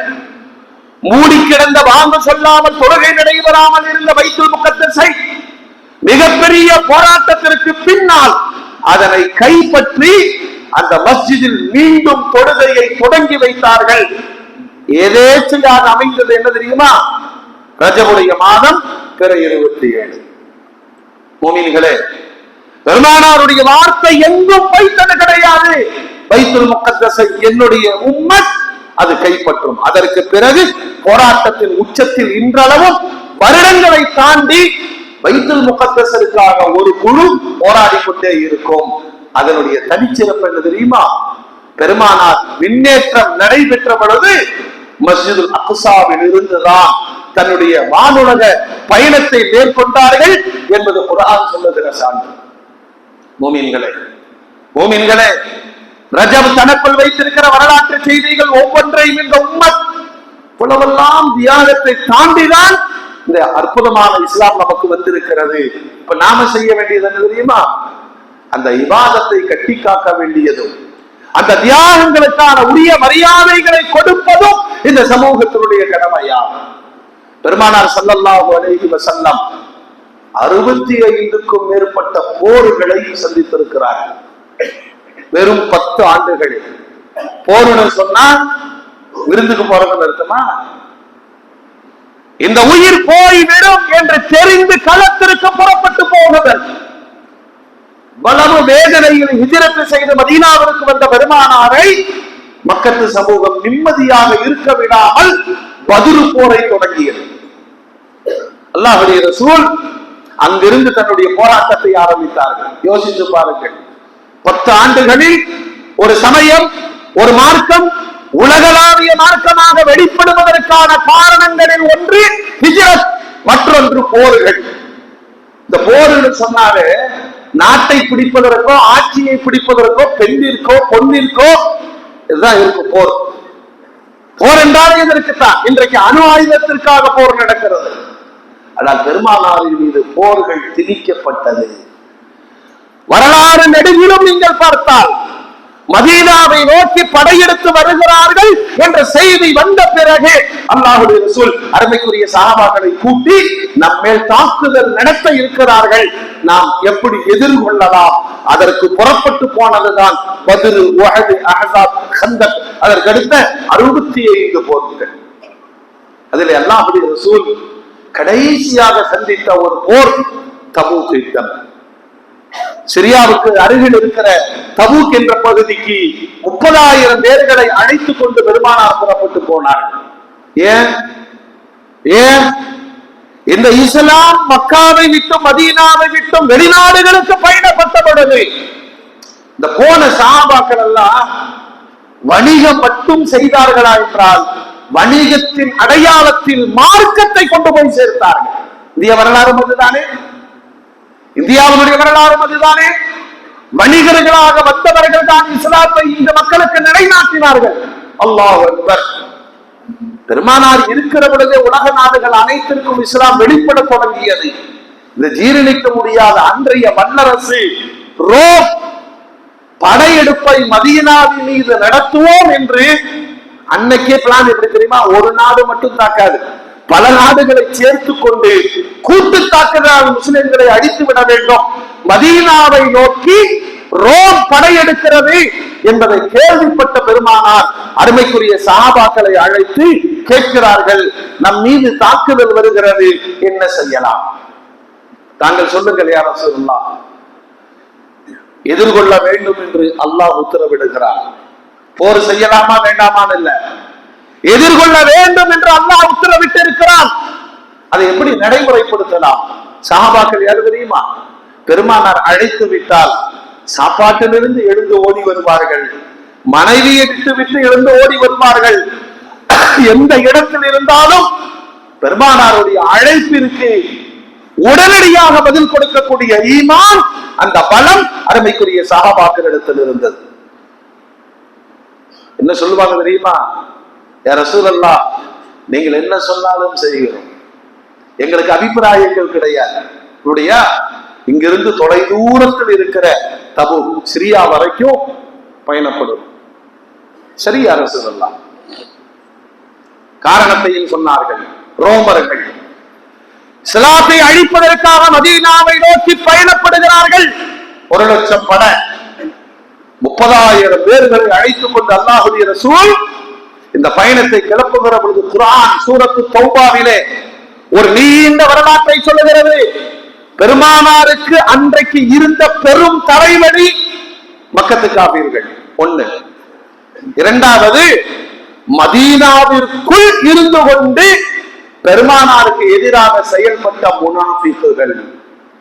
[SPEAKER 1] மூடி கிடந்த, வாங்க சொல்லாமல் தொழுகை நடைபெறாமல் இருந்த பைத்துல் முகத்தஸை மிகப்பெரிய போராட்டத்திற்கு பின்னால் அதனை கைப்பற்றி அந்த மஸ்ஜிதில் மீண்டும் தொழுகையை தொடங்கி வைத்தார்கள். எதேச்சையாக அமைந்தது என்ன தெரியுமா? ரஜபுடைய மாதம் பிற 27. முஃமின்களே, பெருமானாருடைய வார்த்தை எங்கும் வைத்தது கிடையாது. பைத்துல் முகத்தஸை என்னுடைய உம்மத் அது கைப்பற்றும். அதற்கு பிறகு போராட்டத்தின் உச்சத்தில் இன்றளவும் வருடங்களை தாண்டி பைத்துல் முகத்தஸிற்காக ஒரு குழு போராடி கொண்டே இருக்கும். அதனுடைய தனிச்சிறப்பு என்ன தெரியுமா? பெருமானார் விண்ணேற்றம் நடைபெற்ற பொழுது மஸ்ஜிதுல் அக்ஸாவில் இருந்துதான் தன்னுடைய வானுலக பயணத்தை மேற்கொண்டார்கள் என்பது குர்ஆன் சொல்லுகிற சான்று. மூமின்களே, ரஜப் தனக்குள் வைத்திருக்கிற வரலாற்று செய்திகள் ஒவ்வொன்றையும் இந்த உம்மத் புலவெல்லாம் தியாகத்தை தாண்டிதான் இந்த அற்புதமான இஸ்லாம் நமக்கு வந்திருக்கிறது. இப்ப நாம செய்ய வேண்டியது என்ன தெரியுமா? அந்த இபாதத்தை கட்டி காக்க வேண்டியதும், அந்த தியாகங்களுக்கான உரிய மரியாதைகளை கொடுப்பதும் இந்த சமூகத்தினுடைய கடமையா. பெருமானார் ஸல்லல்லாஹு அலைஹி வஸல்லம் 65க்கும் மேற்பட்ட போர்களை சந்தித்திருக்கிறார்கள். வெறும் 10 ஆண்டுகளில். போர்னு சொன்னா விருந்துக்கு போறதுன்னு அர்த்தமா? இந்த உயிர் போய்விடும் என்று தெரிந்து களத்திற்கு புறப்பட்டு போகுதல். வலவு வேதனையில் ஹிஜ்ரத் செய்து மதீனாவிற்கு வந்த பெருமானாரை மக்கத்து சமூகம் நிம்மதியாக இருக்க விடாமல் பத்ரு போரை தொடங்கியது. அல்லாஹ்வுடைய ரசூல் அங்கிருந்து தன்னுடைய போராட்டத்தை ஆரம்பித்தார்கள். யோசித்து பாருங்கள், 10 ஆண்டுகளில் ஒரு சமயம், ஒரு மார்க்கம் உலகளாவிய மார்க்கமாக வெளிப்படுவதற்கான காரணங்களில் ஒன்று ஹிஜ்ரத், மற்றொன்று போர்கள். இந்த போர் சொன்னாலே நாட்டை பிடிப்பதற்கோ ஆட்சியை பிடிப்பதற்கோ பெண்ணிற்கோ பொன்னிற்கோ இதுதான் இருக்கு போர். போர் என்றால் இதற்குத்தான். இன்றைக்கு அணு ஆயுதத்திற்காக போர் நடக்கிறது. ஆனால் பெருமானாரின் மீது போர்கள் திணிக்கப்பட்டது. வரலாறு நெடுகிலும் நீங்கள் பார்த்தால் மதீனாவை நோக்கி படையெடுத்து வருகிறார்கள் என்ற செய்தி வந்த பிறகு அல்லாஹ்வுடைய ரசூல் அருமைக்குரிய சஹாபாக்களை கூட்டி நம்மேல் தாக்குதல் நடத்த இருக்கிறார்கள், நாம் எப்படி எதிர்கொள்ளலாம், அதற்கு புறப்பட்டு போனதுதான் பத்ர், உஹத், அஹ்ஸாப், கந்தக். அதற்கு அடுத்த 65 போர்கள். அதில் அல்லாஹ்வுடைய ரசூல் கடைசியாக சந்தித்த ஒரு போர் தபூக் யுத்தம். சிரியாவுக்கு அருகில் இருக்கிற தபூக் என்ற பகுதிக்கு 30,000 பேர்களை அழைத்துக் கொண்டு பெருமானார் புறப்பட்டு போனார்கள். ஏன் இந்த இஸ்லாம் மக்காவை விட்டும் மதீனாவை விட்டும் வெளிநாடுகளுக்கு பயணப்பட்ட பொழுது இந்த போன சஹாபாக்கள் எல்லாம் வணிகம் மட்டும் செய்தார்களா என்றால் வணிகத்தின் அடையாளத்தில் மார்க்கத்தை கொண்டு போய் சேர்த்தார்கள். இந்திய வரலாறு அதுதானே, இந்தியாவுடைய வரலாறு அதுதானே. வணிகர்களாக வந்தவர்கள் தான் இஸ்லாத்தை இந்த மக்களுக்கு நிலைநாட்டினார்கள். அல்லாஹ் அக்பர். பெருமானார் இருக்கிற பொழுதே உலக நாடுகள் அனைத்திற்கும் இஸ்லாம் வெளிப்பட தொடங்கியது. இந்த ஜீரணிக்க முடியாத அன்றைய வல்லரசு ரோம் படையெடுப்பை மதீனாவின் மீது நடத்துவோம் என்று அன்னைக்கே பிளான். எப்படி தெரியுமா? ஒரு நாடு மட்டும் தாக்காது, பல நாடுகளை சேர்த்து கொண்டு கூட்டு தாக்குதல் முஸ்லிம்களை அடித்து விட வேண்டும். மதீனாவை நோக்கி ரோம் படையெடுக்கிறது என்பதை கேள்விப்பட்ட பெருமானார் அருமைக்குரிய சஹாபாக்களை அழைத்து கேட்கிறார்கள், நம் மீது தாக்குதல் வருகிறது, என்ன செய்யலாம்? தாங்கள் சொல்லுங்கள் யா ரசூலுல்லாஹ். எதிர்கொள்ள வேண்டும் என்று அல்லாஹ் உத்தரவிடுகிறார். போர் செய்யலாமா வேண்டாமான்னு இல்ல, எதிர்கொள்ள வேண்டும் என்று அல்லாஹ் உத்தரவிட்டு இருக்கிறான். அதை எப்படி நடைமுறைப்படுத்தலாம்? சஹாபாக்கள் யாரு தெரியுமா? பெருமானார் அழைத்து விட்டால் சாப்பாட்டிலிருந்து எழுந்து ஓடி வருவார்கள், மனைவியை விட்டு எழுந்து ஓடி வருவார்கள். எந்த இடத்தில் இருந்தாலும் பெருமானாருடைய அழைப்பிற்கு உடனடியாக பதில் கொடுக்கக்கூடிய ஈமான், அந்த பலம் அருமைக்குரிய சஹாபாக்களிடத்தில் இருந்தது. என்ன சொல்லுவாங்க தெரியுமா? யா ரசூலல்லாஹ், நீங்கள் என்ன சொன்னாலும் செய்கிறோம், எங்களுக்கு அபிப்பிராயங்கள் கிடையாது. இப்படியா, இங்கிருந்து தொலை தூரத்தில் இருக்கிற தபூக், சிரியா வரைக்கும் பயணப்படும். சரி யா ரசூலல்லாஹ். காரணத்தையும் சொன்னார்கள். ரோமர்கள் இஸ்லாத்தை அழிப்பதற்காக மதீனாவை நோக்கி பயணப்படுகிறார்கள். 1,00,000 படை, 30,000 பேர்களை அழைத்துக் கொண்டு அல்லாஹ்வுடைய ரசூல் இந்த பயணத்தை கிளப்புகிற பொழுது குர்ஆன் சூரத்து தௌபாவிலே ஒரு நீண்ட வரலாற்றை சொல்லுகிறது. பெருமானாருக்கு அன்றைக்கு இருந்த பெரும் தலைவலி மக்கத்து காபீர்கள் ஒண்ணு. இரண்டாவது, மதீனாவிற்குள் இருந்து கொண்டு பெருமானாருக்கு எதிராக செயல்பட்ட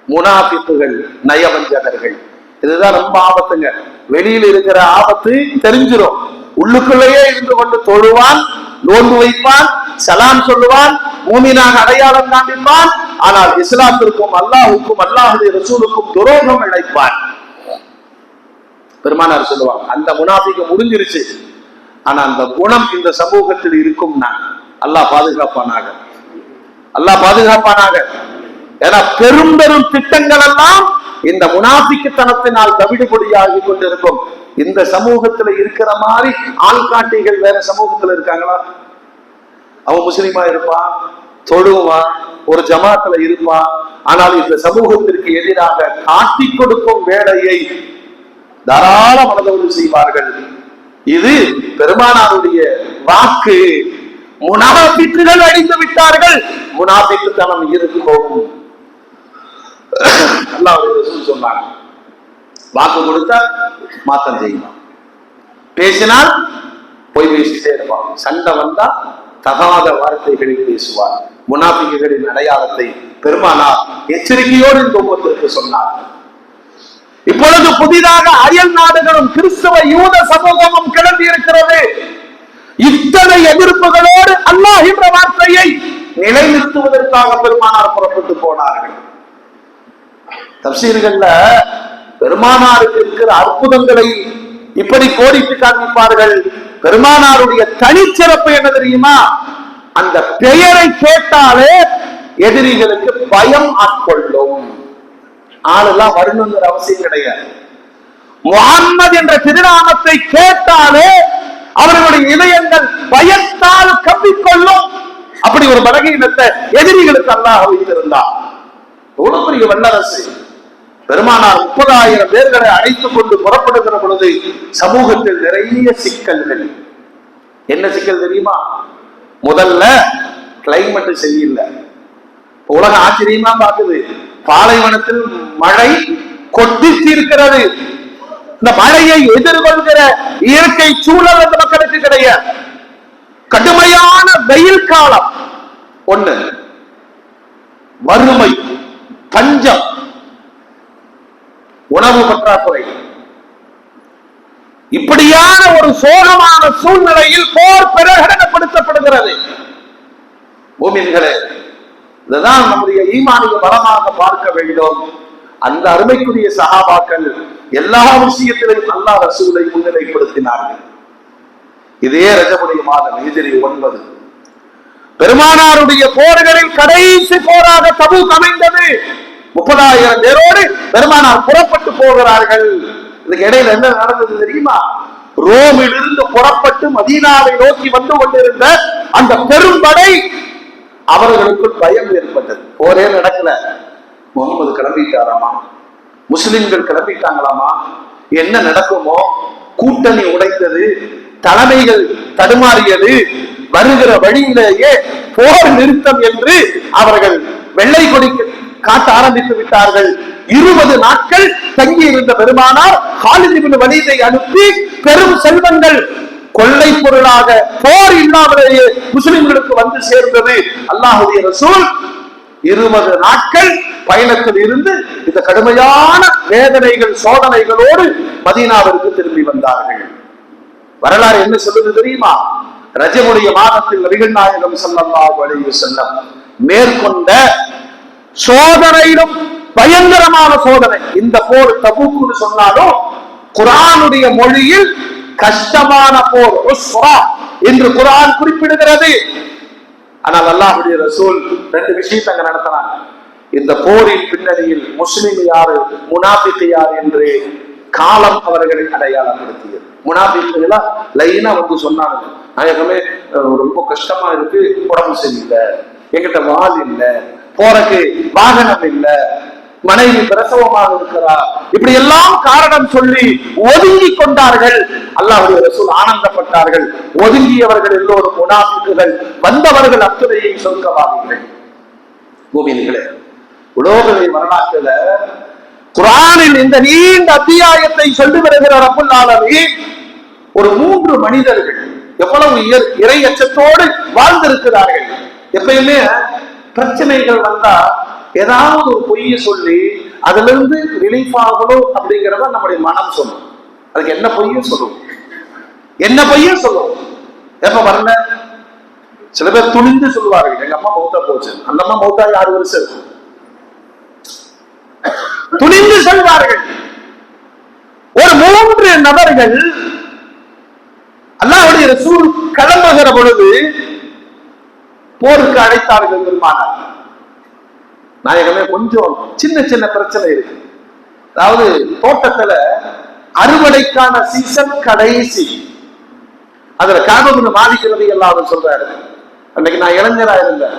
[SPEAKER 1] முனாஃபிக்குகள், நயவஞ்சகர்கள். இதுதான் ரொம்ப ஆபத்துங்க. வெளியில் இருக்கிற ஆபத்து தெரிஞ்சிடும், உள்ளுக்குள்ளேயே இருந்து கொண்டு தொழுவான், நோன்பு வைப்பான், சலாம் சொல்லுவான், மூமினாக அடையாளம் காண்பிப்பான். ஆனால் இஸ்லாத்திற்கும் அல்லாஹுக்கும் அல்லாஹுடைய ரசூலுக்கும் துரோகம் இழைப்பான். பெருமானார் சொல்லுவாங்க, அந்த முனாஃபிக்கு முடிஞ்சிருச்சு. ஆனா அந்த குணம் இந்த சமூகத்தில் இருக்கும். அல்லாஹ் பாதுகாப்பானாக, அல்லாஹ் பாதுகாப்பானாக. ஏன்னா பெரும் பெரும் திட்டங்கள் எல்லாம் இந்த முனாஃபிக்குத்தனத்தினால் தவிடுபொடியாகி கொண்டிருக்கும். இந்த சமூகத்துல இருக்கிற மாதிரி ஆள்காட்டிகள் வேற சமூகத்துல இருக்காங்களா? அவன் முஸ்லிமா இருப்பான், தொழுவான், ஒரு ஜமாத்துல இருப்பான். ஆனால் இந்த சமூகத்திற்கு எதிராக காட்டி கொடுக்கும் வேலையை தாராள மனதோடு செய்வார்கள். இது பெருமானாருடைய வாக்கு. முனாஃபிக்குகள் அழிந்து விட்டார்கள், முனாஃபிக்குத்தனம் இருக்கும். அல்லாஹ்வுடைய ரசூல் சொன்னாங்க, வாக்கு கொடுத்தா மாத்தம் செய்வான், பேசினால் போய் பேசிட்டே இருப்பான், சண்டை வந்தா தகாத வார்த்தைகளில் பேசுவார். முனாஃபிக்குகளின் அடையாளத்தை பெருமானார் எச்சரிக்கையோடு இந்த உம்மத்திற்கு சொன்னார். இப்பொழுது புதிதாக அயல் நாடுகளும் கிறிஸ்தவ யூத சமூகமும் கிளம்பி இருக்கிறது. இத்தனை எதிர்ப்புகளோடு அல்லாஹ் என்ற வார்த்தையை நிலைநிறுத்துவதற்காக பெருமானார் புறப்பட்டு போனார்கள். தப்சீர்கள்ல பெருமானாருக்கு இருக்கிற அற்புதங்களை இப்படி கோடிட்டு காண்பிப்பார்கள். பெருமானாருடைய தனிச்சிறப்பு என்ன தெரியுமா? அந்த பெயரை கேட்டாலே எதிரிகளுக்கு பயம் ஆட்கொள்ளும். ஆளெல்லாம் வரணுங்கிற அவசியம் கிடையாது. முஹம்மது என்ற திருநாமத்தை கேட்டாலே அவர்களுடைய இதயங்கள் பயத்தால் கவ்விக்கொள்ளும். அப்படி ஒரு பலகீனத்தை எதிரிகளுக்கு அல்லாஹ் வைத்திருந்தார். எவ்வளவு பெரிய வல்லரசு! பெருமானார் 30,000 பேர்களை அழைத்துக் கொண்டு புறப்படுகிற பொழுது சமூகத்தில் நிறைய சிக்கல்கள். என்ன சிக்கல் தெரியுமா? முதல்ல கிளைமேட் சரியில்லை. உலகம் ஆச்சரியமா பார்க்குது. பாலைவனத்தில் மழை கொட்டி தீர்க்கிறது. இந்த மழையை எதிர்கொள்கிற இயற்கை சூழல் அந்த மக்களுக்கு கிடையாது. கடுமையான வெயில் காலம் ஒண்ணு, வறுமை, பஞ்சம், உணவு பற்றாக்குறை. இப்படியான ஒரு சோகமான சூழ்நிலையில் போர் பிரகடனப்படுத்தப்படுகிறது. மூமின்களே, இதுதான் நம்முடைய ஈமானிய பலமாக பார்க்க வேண்டும். அந்த அருமைக்குரிய சஹாபாக்கள் எல்லா விஷயத்திலும் அல்லாஹ் ரசூலை முன்னிலைப்படுத்தினார்கள். இதே ரஜபுடைய மாதம் ஹிஜ்ரி 9 பெருமானாருடைய போர்களில் கடைசி போராக தபூக் அமைந்தது. 30,000 பேரோடு பெருமானார் புறப்பட்டு போகிறார்கள். இதுக்கு இடையில என்ன நடந்தது தெரியுமா? ரோமில் இருந்து புறப்பட்டு மதீனாவை நோக்கி வந்து கொண்டிருந்த அந்த பெரும்படை, அவர்களுக்கு பயம் ஏற்பட்டது. போரே நடக்கல, முகமது கிளம்பிட்டாராமா, முஸ்லிம்கள் கிளம்பிட்டாங்களாமா, என்ன நடக்குமோ? கூட்டணி உடைந்தது, தலைமைகள் தடுமாறியது, வருகிற வழியிலேயே போர் நிறுத்தம் என்று அவர்கள் வெள்ளை கொடி காட்ட ஆரம்பித்து விட்டார்கள். 20 நாட்கள் தங்கி இருந்த பெருமானார் காலித் இப்னு வலீதை அனுப்பி பெரும் செல்வங்கள் கொள்ளை பொருளாக போர் இல்லாமலேயே முஸ்லிம்களுக்கு வந்து சேர்ந்தது. அல்லாஹ்வுடைய ரசூல் 20 நாட்கள் பயணத்தில் இருந்து இந்த கடுமையான வேதனைகள் சோதனைகளோடு மதீனாவிற்கு திரும்பி வந்தார்கள். வரலாறு என்ன சொல்லுது தெரியுமா? ரஜபுடைய மாதத்தில் நபிகள் நாயகம் ஸல்லல்லாஹு அலைஹி வஸல்லம் மேற்கொண்ட சோதனையிலும் பயங்கரமான சோதனை. இந்த போர் தபூக்னு சொன்னாலும் குர்ஆனுடைய மொழியில் கஷ்டமான போர் உஸ்ரா என்று குர்ஆன் குறிப்பிடுகிறது. ஆனால் அல்லாஹ்வுடைய ரசூல் 2 விஷயத்தை அங்க நடத்தினாங்க. இந்த போரின் பின்னணியில் முஸ்லிம் யாரு, முனாஃபிக் யார் என்று காலம் அவர்களை அடையாளப்படுத்தியது. முனாஃபிக்குகளா லைனா வந்து சொன்னாங்க, நாயகமே ரொம்ப கஷ்டமா இருக்கு, உடம்பு சரியில்லை, எங்கிட்ட வாள் இல்லை, போறக்கு வாகனம் இல்லை, மனைவி பிரசவமாக இருக்கிறா, இப்படி எல்லாம் காரணம் சொல்லி ஒதுங்கி கொண்டார்கள். அல்லாஹ்வுடைய ரசூல் ஆனந்தப்பட்டார்கள். ஒதுங்கியவர்கள் எல்லோரும் முனாஃபிக்குகள், வந்தவர்கள் அத்துணையை சொர்க்கவாதிகள். பூமியிலே உலோகவை வரலாற்றுல குர்ஆனில் இந்த நீண்ட அத்தியாயத்தை சொல்லி வருகிற ரப்புல் ஆலமீன் ஒரு 3 மனிதர்கள் எவ்வளவு இறை அச்சத்தோடு வாழ்ந்திருக்கிறார்கள். எப்பயுமே பிரச்சனைகள் வந்தா ஏதாவது ஒரு பொய்யை சொல்லி அதுல இருந்து ரிலீஃப் ஆகணும் அப்படிங்கிறத நம்முடைய மனம் சொல்லும். அதுக்கு என்ன பொய்ய சொல்லும், என்ன பொய்ய சொல்லும். எப்ப வரல, சில பேர் துணிந்து சொல்லுவார்கள், எங்க அம்மா மௌத்தா போச்சு, அந்த அம்மா மௌத்தா 6 வருஷம் இருக்கும், துணிந்து சொல்வார்கள். ஒரு 3 நபர்கள் அல்லாஹ்வுடைய ரசூல் கிளம்புகிற பொழுது போருக்கு அழைத்தார்கள். பெருமானார் நாயகமே கொஞ்சம் சின்ன சின்ன பிரச்சனை இருக்கு. அதாவது தோட்டத்துல அறுவடைக்கான சீசன் கடைசி, அதுல காபுன்னு மாறிக்கிறது எல்லாரும் சொல்றாரு. அன்னைக்கு நான் இளைஞரா இருந்தேன்,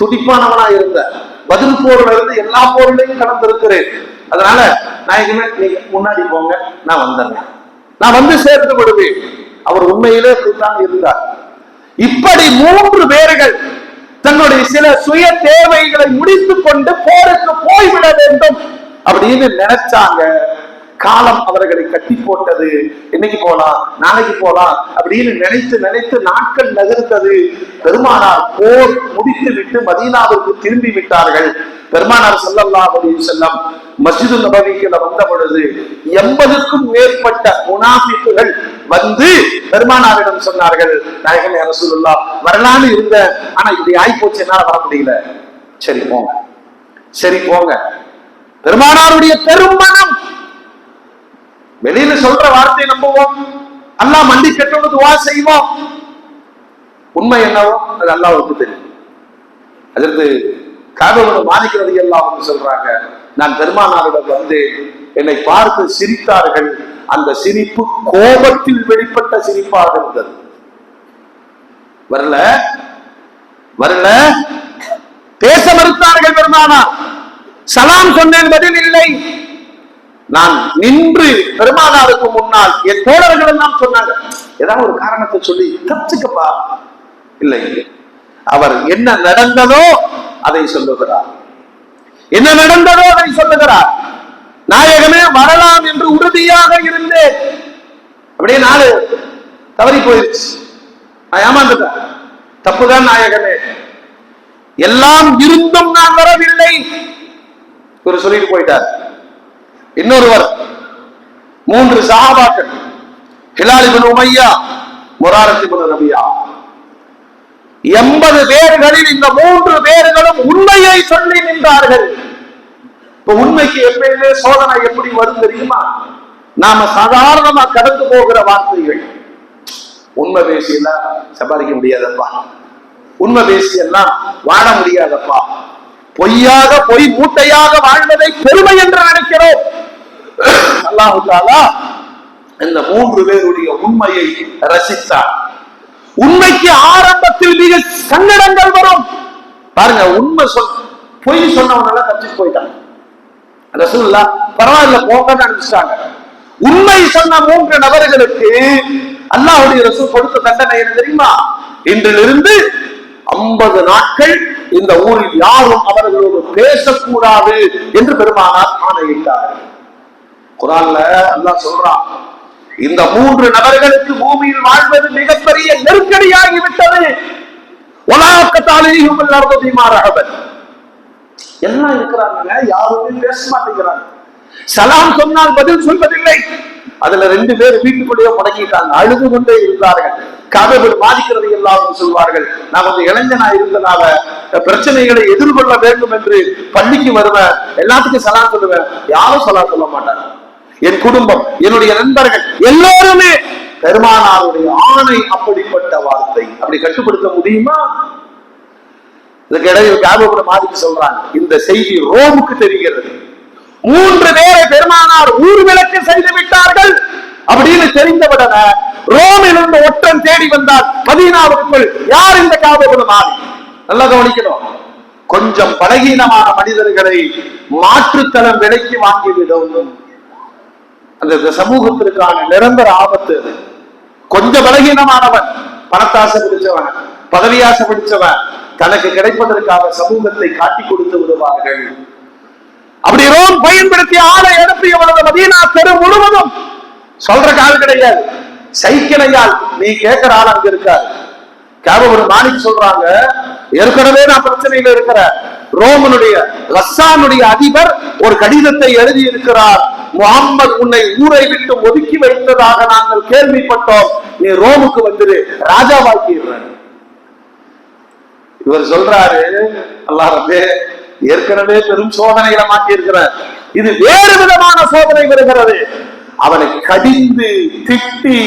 [SPEAKER 1] துடிப்பானவனா இருந்தேன், பதில் போர்ல இருந்து எல்லா போர்லையும் கலந்திருக்கிறேன். அதனால நாயகமே நீங்க முன்னாடி போங்க, நான் வந்துடுறேன், நான் வந்து சேர்ந்து விடுவேன். அவர் உண்மையிலே தான் இருந்தார். இப்படி 3 பேர்கள் தன்னுடைய சில சுய தேவைகளை முடித்துக் கொண்டு போருக்கு போய்விட வேண்டும் அப்படின்னு நினைச்சாங்க. காலம் அவர்களை கட்டி போட்டது. இன்னைக்கு போலாம், நாளைக்கு போலாம் அப்படின்னு நினைத்து நினைத்து நாட்கள் நகர்ந்தது. பெருமானார் போர் முடித்து விட்டு மதீனாவிற்கு திரும்பி விட்டார்கள். பெருமானார் ஸல்லல்லாஹு அலைஹி வஸல்லம் மஸ்ஜிது நபவிக்கு வந்த பொழுது 80க்கும் மேற்பட்ட முனாஃபிக்குகள் வந்து பெருமானாரிடம் சொன்னார்கள், நாயகமே யா ரசூலுல்லாஹ், வரலான்னு இருந்த, ஆனா இப்படி ஆயிப்போச்சு, என்னால வர முடியல. சரி போங்க, சரி போங்க. பெருமானாருடைய பெருமனம். வெளியில சொல்ற வார்த்தை நம்புவோம், அல்லாஹ் மண்டி கட்டணும், துஆ செய்வோம். உண்மை என்னவோ அது அல்லாஹ்வுக்கு தெரியும். அதற்கு காபுல் மாலிக் ரலியல்லாஹு அன்ஹு சொல்றாங்க, நான் பெருமானாரிடம் வந்து என்னை பார்த்து சிரித்தார்கள். அந்த சிரிப்பு கோபத்தில் வெளிப்பட்ட சிரிப்பாக இருந்தது. வரல வரல பேச மறுத்தார்கள் பெருமானார். சலாம் சொன்னேன், பதில் இல்லை. நான் நின்று பெருமானாருக்கு முன்னால் என் தோழர்கள் எல்லாம் சொன்னாங்க, ஏதாவது ஒரு காரணத்தை சொல்லி தப்பிச்சுக்கப்பா. இல்லை, அவர் என்ன நடந்ததோ அதை சொல்லுகிறார், என்ன நடந்ததோ அதை சொல்லுகிறார். நாயகமே வரலாம் என்று உறுதியாக இருந்தேன், அப்படியே 4 தவறி போயிருச்சு, நான் ஏமாந்துட்டேன், தப்புதான் நாயகமே, எல்லாம் இருந்தும் நான் வரவில்லை ஒரு சொல்லிட்டு போயிட்டார். இன்னொருவர் 3 சஹாபாக்கள், ஹிலால் இப்னு உமையா, முராரத் இப்னு ரபியா, 80 பேர்களில் இந்த 3 பேர்களும் உண்மையை சொல்லி நின்றார்கள். இப்ப உண்மைக்கு எப்பயுமே சோதனை எப்படி வரும் தெரியுமா? நாம சாதாரணமா கடந்து போகிற வார்த்தைகள். உண்மை பேசியெல்லாம் சம்பாதிக்க முடியாதப்பா, உண்மை பேசியெல்லாம் வாழ முடியாதப்பா, பொய்யாக பொய் மூட்டையாக வாழ்வதை பெருமை என்று நினைக்கிறோம். அல்லாஹ் தஆலா இந்த 3 பேருடைய உண்மையை ரசித்தார். உண்மைக்கு ஆரம்பத்தில் மிக சங்கடங்கள் வரும். பாருங்க, உண்மை பொய் சொன்னவனால தப்பிச்சு போயிட்டாங்க. ரசூலுல்லாஹ் பரவாயில்ல போங்கன்னு அனுப்பிச்சிட்டாங்க. உண்மை சொன்ன 3 நபர்களுக்கு அல்லாஹ்வுடைய ரசூல் கொடுத்த தண்டனை என்ன தெரியுமா? இன்றிலிருந்து 50 நாட்கள் இந்த ஊரில் யாரும் அவர்களோடு பேசக்கூடாது என்று பெருமானார் ஆணையிட்டார். குர்ஆன்ல அல்லாஹ் சொல்றான், இந்த 3 நபர்களுக்கு பூமியில் வாழ்வது மிகப்பெரிய நெருக்கடியாகிவிட்டது. எல்லாம் இருக்கிறாங்க, யாருமே பேச மாட்டேங்கிறாங்க. சலாம் சொன்னால் பதில் சொல்வதில்லை. அதுல 2 பேர் வீட்டுக்குள்ளேயே முடங்கிட்டாங்க, அழுது கொண்டே இருந்தார்கள். கதவு பாதிக்கிறது எல்லாரும் சொல்வார்கள், நான் கொஞ்சம் இளைஞனா இருந்தனால பிரச்சனைகளை எதிர்கொள்ள வேண்டும் என்று பள்ளிக்கு வருவேன், எல்லாத்துக்கும் சலாம் சொல்லுவேன். யாரும் சலாம் சொல்ல மாட்டாங்க. என் குடும்பம், என்னுடைய நண்பர்கள் எல்லோருமே பெருமானாருடைய ஆணை அப்படிப்பட்ட வார்த்தை. அப்படி கட்டுப்படுத்த முடியுமா? இதுக்கிடையில் காபூர் மாதிரி சொல்றாங்க, இந்த செய்தி ரோமுக்கு தெரிகிறது. 3 பேரை பெருமானார் ஊர் விளக்கு செய்து விட்டார்கள் அப்படின்னு தெரிந்தவுடனே ரோமிலிருந்து ஒற்றன் தேடி வந்தால் மதீனாவுக்குள் யார் இந்த காபூர் மாதிரி? நல்லா கவனிக்கணும். கொஞ்சம் பலகீனமான மனிதர்களை மாற்றுத்தளம் விலைக்கு வாங்கிவிடும். அந்த சமூகத்திற்கான நிரந்தர ஆபத்து. கொஞ்சம் பலகீனமானவன், பணத்தாசை பிடிச்சவன், பதவியாசை பிடிச்சவன், தனக்கு கிடைப்பதற்காக சமூகத்தை காட்டி கொடுத்து விடுவார்கள். அப்படி ரோம் பயன்படுத்திய ஆளை எழுப்பியவனது மதீனா தெரு முழுவதும் சொல்ற கால் கிடையாது, சைக்கிளையால் நீ கேட்கிற ஆள் அங்க இருக்காரு. காபூர் மாலிக் சொல்றாங்க, ஏற்கனவே நான் பிரச்சனையில இருக்கிற ரோமனுடைய லஸ்ஸானுடைய அதிபர் ஒரு கடிதத்தை எழுதி இருக்கிறார், முகம்மது உன்னை ஊரை விட்டு ஒதுக்கி வைத்ததாக நாங்கள் கேள்விப்பட்டோம், நீ ரோமுக்கு வந்துரு, ராஜாவாக்கிடுற. இவர் சொல்றாரு, அல்லாஹ் ரப்பே ஏற்கனவே பெரும் சோதனைகளை மாற்றி இருக்கிறார், இது வேறு விதமான சோதனை வருகிறது. அவனை கடிந்து திட்டி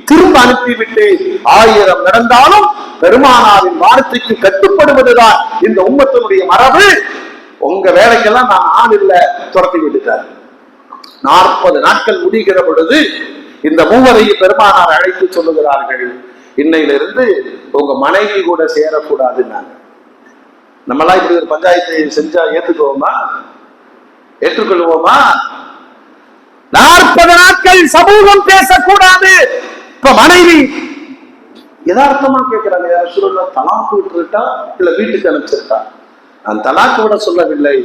[SPEAKER 1] திரும்ப அனுப்பிவிட்டு 1000 நடந்தாலும் பெருமானாரின் வார்த்தைக்கு கட்டுப்படுவதுதான் இந்த உம்மத்தினுடைய மரபு. உங்க வேலைக்கெல்லாம் நான் ஆள் இல்ல, துரத்தி விட்டுட்டார். 40 நாட்கள் முடிகிற பொழுது இந்த மூவரையும் பெருமானார் அழைத்து சொல்லுகிறார்கள், இன்னையிலிருந்து உங்க மனைவி கூட சேரக்கூடாதுன்னாங்க. நம்மளாம் இப்படி ஒரு பஞ்சாயத்தை செஞ்சா ஏற்றுக்குவோமா? ஏற்றுக்கொள்வோமா? 40 நாட்கள் சமூகம் பேசக்கூடாது. இப்ப மனைவி யதார்த்தமா கேட்கிறாங்க, தலாக்கு விட்டுருட்டா இல்ல வீட்டுக்கு அனுப்பிச்சிருக்கா? நான் தலாக்கு விட சொல்லவில்லை,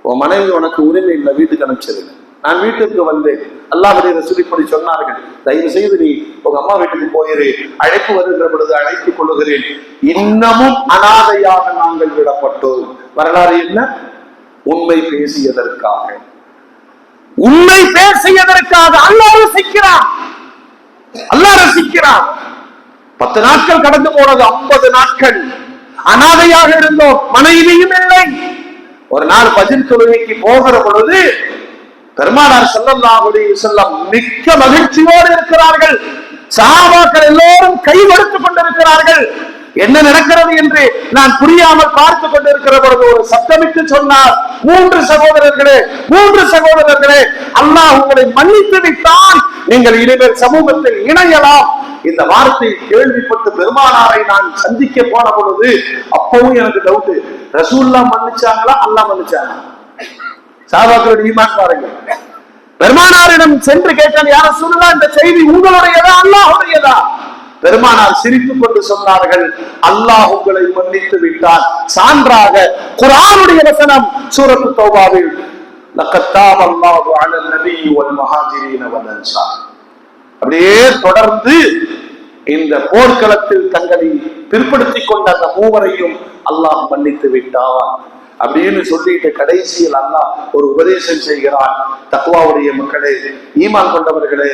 [SPEAKER 1] உன் மனைவி உனக்கு உரிமை இல்லை, வீட்டுக்கு அனுப்பிச்சிருங்க. நான் வீட்டுக்கு வந்தேன், அல்லாஹ்வுடைய ரசூல் இப்படி சொன்னார்கள், தயவு செய்து நீ உங்க அம்மா வீட்டுக்கு போயிரு, அழைப்பு வருகிற பொழுது அழைத்துக் கொள்ளுகிறேன். இன்னமும் அனாதையாக நாங்கள் விடப்பட்டோம். வரலாறு என்ன? உண்மை பேசியதற்காக. உண்மை பேசியதற்காக அல்லாஹ் ரசிக்கிறான், அல்லாஹ் ரசிக்கிறான். 10 நாட்கள் கடந்து போனது, 50 நாட்கள் அனாதையாக இருந்தோம், மனைவியும் இல்லை. ஒரு நாள் பஜ்ர் தொழுகைக்கு போகிற பொழுது பெருமானார் ஸல்லல்லாஹு அலைஹி வஸல்லம் மிக்க மகிழ்ச்சியோடு இருக்கிறார்கள். சஹாபாக்கள் எல்லோரும் கை கொடுத்துக் கொண்டிருக்கிறார்கள். என்ன நடக்கிறது என்று நான் புரியாமல் பார்த்து கொண்டிருக்கிற பொழுது ஒரு சத்தமிட்டு சொன்னார், 3 சகோதரர்களே, 3 சகோதரர்களே, அல்லாஹ் உங்களை மன்னித்து விட்டான், நீங்கள் இனிமேல் சமூகத்தில் இணையலாம். இந்த வார்த்தையை கேள்விப்பட்டு பெருமானாரை நான் சந்திக்க போன பொழுது அப்பவும் எனக்கு டவுட், ரசூலுல்லாஹ் மன்னிச்சாங்களா அல்லாஹ் மன்னிச்சாங்களா? சஹாபாக்களுடைய ஈமான் பாருங்க. பெருமானாரிடம் சென்று கேட்டான், யா ரசூலுல்லாஹ் இந்த செய்தி உங்களுடையதா அல்லாஹ்வுடையதா? பெருமானார் சிரித்துக் கொண்டு சொன்னார்கள், அல்லாஹ் உங்களை மன்னித்து விட்டான். சான்றாக குர்ஆனுடைய வசனம் சூரத்து தௌபாவில், லக்கத் தாபல்லாஹு அலல் நபி வல் முஹாஜிரீன வல் அன்சார். அப்படியே தொடர்ந்து இந்த போர்க்களத்தில் தங்களை பிற்படுத்திக் கொண்ட அந்த மூவரையும் அல்லாஹ் மன்னித்து விட்டான் அப்படின்னு சொல்லிட்டு கடைசியில் அல்லாஹ் ஒரு உபதேசம் செய்கிறான், தக்வாவுடைய மக்களே, ஈமான் கொண்டவர்களே,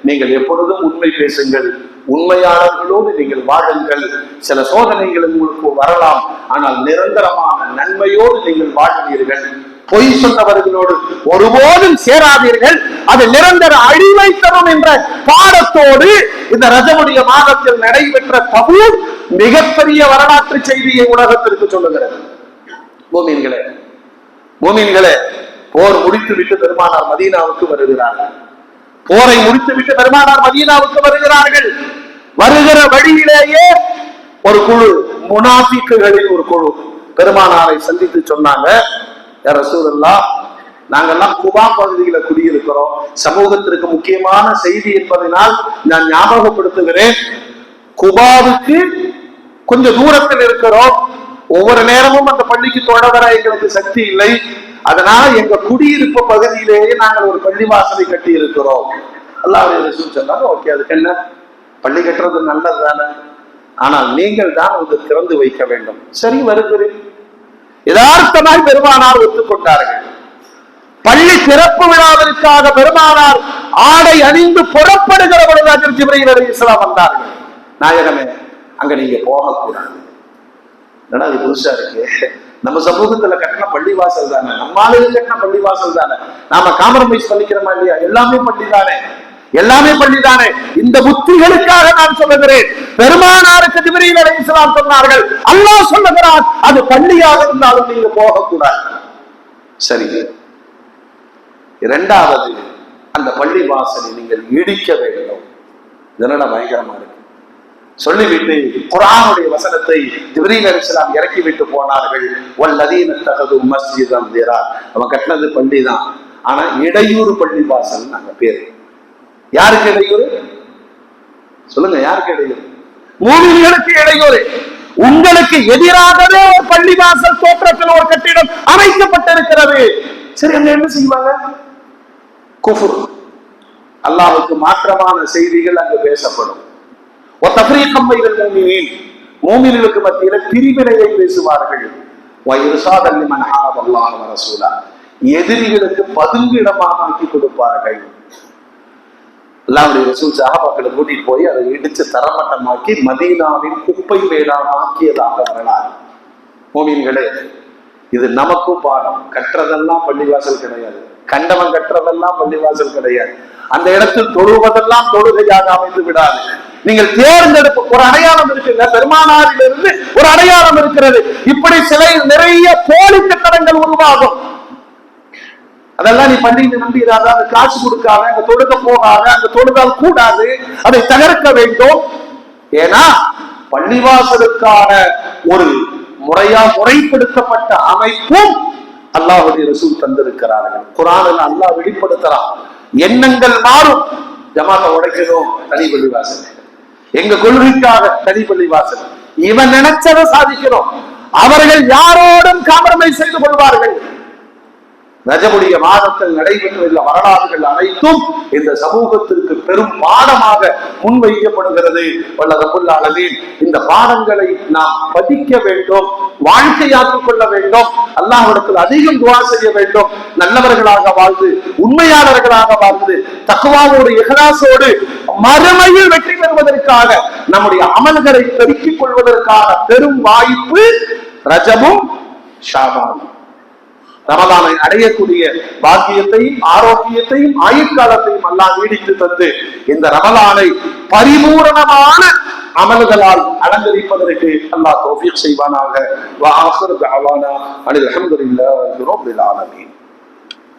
[SPEAKER 1] நீங்கள் எப்பொழுதும் உண்மை பேசுங்கள், உண்மையாளர்களோடு நீங்கள் வாழுங்கள். சில சோதனைகள் உங்களுக்கு வரலாம், ஆனால் நிரந்தரமான நன்மையோடு நீங்கள் வாழ்வீர்கள். பொய் சொன்னவர்களோடு ஒருபோதும் சேராதீர்கள், அது நிரந்தர அழிவை தரும் என்ற பாடத்தோடு இந்த ரஜமுடைய மாதத்தில் நடைபெற்ற தபூக் மிகப்பெரிய வரலாற்று செய்தியை உலகத்திற்கு சொல்லுகிறது. மூமின்களே, மூமின்களே, போர் முடித்து விட்டு பெருமானார் மதீனாவுக்கு வருகிறார்கள். போரை முடித்து விட்டு பெருமானார் மதீனாவுக்கு வருகிறார்கள். வருகிற வழியிலேயே ஒரு குழு, முனாஃபிக்குகளின் ஒரு குழு பெருமானாரை சந்தித்து சொன்னாங்க, யா ரசூலல்லாஹ், நாங்கெல்லாம் குபா பகுதியில குடியிருக்கிறோம், சமூகத்திற்கு முக்கியமான செய்தி என்பதனால் நான் ஞாபகப்படுத்துகிறேன், குபாவுக்கு கொஞ்சம் தூரத்தில் இருக்கிறோம், ஒவ்வொரு நேரமும் அந்த பள்ளிக்கு தொட வர எங்களுக்கு சக்தி இல்லை, அதனால எங்க குடியிருப்பு பகுதியிலேயே நாங்கள் ஒரு பள்ளிவாசலை கட்டி இருக்கிறோம். அல்லாஹ்வுடைய ரசூல் சொன்னாங்க, ஓகே, அதுக்கு என்ன, பள்ளி கட்டுறது நல்லது தானே, ஆனால் நீங்கள் தான் வந்து திறந்து வைக்க வேண்டும். சரி, வருகிறேன். யதார்த்தமாய் பெருமானார் ஒத்துக்கொண்டார்கள். பள்ளி திறப்பு விழாவிற்காக பெருமானார் ஆடை அணிந்து புறப்படுகிற பொழுது ஜிப்ரீல் அலைஹிஸ்ஸலாம் வந்தார்கள். நாயகமே, அங்க நீங்க போகக்கூடாது. ஏன்னா அது புதுசா இருக்கு. நம்ம சமூகத்துல கட்டின பள்ளிவாசல் தானே, நம்ம ஆளுங்க கட்டின பள்ளிவாசல் தானே, நாம காம்ப்ரமைஸ் பண்ணிக்கிறோமா இல்லையா? எல்லாமே பள்ளி தானே, எல்லாமே பள்ளிதானே. இந்த புத்திகளுக்காக நான் சொல்லுகிறேன். பெருமானாருக்கு ஜிப்ரீல் அலைஹிஸ்ஸலாம் சொன்னார்கள், அல்லாஹ் சொல்லுகிறான், அது பள்ளியாக இருந்தாலும் நீங்க போகக்கூடாது. சரி. இரண்டாவது, அந்த பள்ளி வாசலை நீங்கள் இடிக்க வேண்டும். இதெல்லாம் பயங்கரமா இருக்கு. சொல்லிவிட்டு குர்ஆனுடைய வசனத்தை ஜிப்ரீல் அலைஹிஸ்ஸலாம் இறக்கி விட்டு போனார்கள். வல்லதீன தகது மஸ்ஜிதன் திரார். அவன் கட்டினது பள்ளி தான், ஆனா இடையூறு பள்ளி வாசல் நாங்க பேரு. யாருக்கு இடையூறு சொல்லுங்க? யாருக்கு இடையூறு? மூமின்களுக்கு இடையூறு. உங்களுக்கு எதிராகவே ஒரு பள்ளி வாசல் தோற்றத்தில் ஒரு கட்டிடம் அமைக்கப்பட்டிருக்கிறது. சரி, அங்க என்ன செய்வாங்க? குஃப்ர், அல்லாஹ்வுக்கு மாற்றமான செய்திகள் அங்கு பேசப்படும். மூமின்களுக்கு மத்தியில பிரிவினையை பேசுவார்கள். எதிரிகளுக்கு பதுங்கு இடமாக ஆக்கி கொடுப்பார்கள். அல்லாஹ்வுடைய ரசூல் சஹாபாக்களை கூட்டிட்டு போய் அதை இடிச்சு தரமட்டமாக்கி மதீனாவின் குப்பை மேலாக ஆக்கியதாக வரலாறு. மூமின்களே, இது நமக்கும் பாடம். கற்றதெல்லாம் பள்ளிவாசல் கிடையாது, கண்டவன் கற்றதெல்லாம் பள்ளிவாசல் கிடையாது. அந்த இடத்தில் தொழுவதெல்லாம் தொழுகையாக அமைந்து விடாது. நீங்கள் தேர்ந்தெடுப்பு ஒரு அடையாளம் இருக்குங்க. பெருமானாரிலிருந்து ஒரு அடையாளம் இருக்கிறது. இப்படி சில நிறைய போலி கட்டடங்கள் உருவாகும். அதெல்லாம் நீ பள்ளியை நம்பிடாத, அந்த காசு கொடுக்காம அங்க தொழுக போகாத, அங்க தொழுதால் கூடாது, அதை தகர்க்க வேண்டும். ஏன்னா பள்ளிவாசலுக்கான ஒரு முறைப்படுத்தப்பட்ட அமைப்பும் அல்லாஹ்வுடைய ரசூல் தந்திருக்கிறார்கள். குர்ஆனில் அல்லாஹ் வெளிப்படுத்துறான். எண்ணங்கள் மாறும். ஜமாத்தை உடைக்கணும், தனி பள்ளிவாசல். எங்க கொள்கைக்காக தனி பள்ளிவாசல். இவன் நினைச்சதை சாதிக்கிறோம். அவர்கள் யாரோடும் காம்ப்ரமைஸ் செய்து கொள்வார்கள். ரஜபுடைய மாதத்தில் நடைபெற்றுள்ள வரலாறுகள் அனைத்தும் இந்த சமூகத்திற்கு பெரும் பாடமாக முன்வைக்கப்படுகிறது. வல்ல ரப்புல் ஆலமீன் இந்த பாடங்களை நாம் பதிக்க வேண்டும், வாழ்க்கையாக்கிக் கொள்ள வேண்டும். அல்லாஹ்விடத்தில் அதிகம் துஆ செய்ய வேண்டும். நல்லவர்களாக வாழ்ந்து, உண்மையாளர்களாக வாழ்ந்து, தக்வாவோடு இஹ்லாஸோடு மறுமையில் வெற்றி பெறுவதற்காக, நம்முடைய அமல்களை பெருக்கிக் கொள்வதற்கான பெரும் வாய்ப்பு ரஜபும் ஷாபானும். ரமலானை அடையக்கூடிய பாக்கியத்தையும் ஆரோக்கியத்தையும் ஆயுட்காலத்தையும் அல்லாஹ் நீடித்து தந்து இந்த ரமலானை பரிபூரணமான அமல்களால் அலங்கரிப்பதற்கு அல்லாஹ் தௌஃபீக் செய்வானாக. வ ஆகிரு தஅவானா அனில் ஹம்துலில்லாஹி ரப்பில் ஆலமீன்.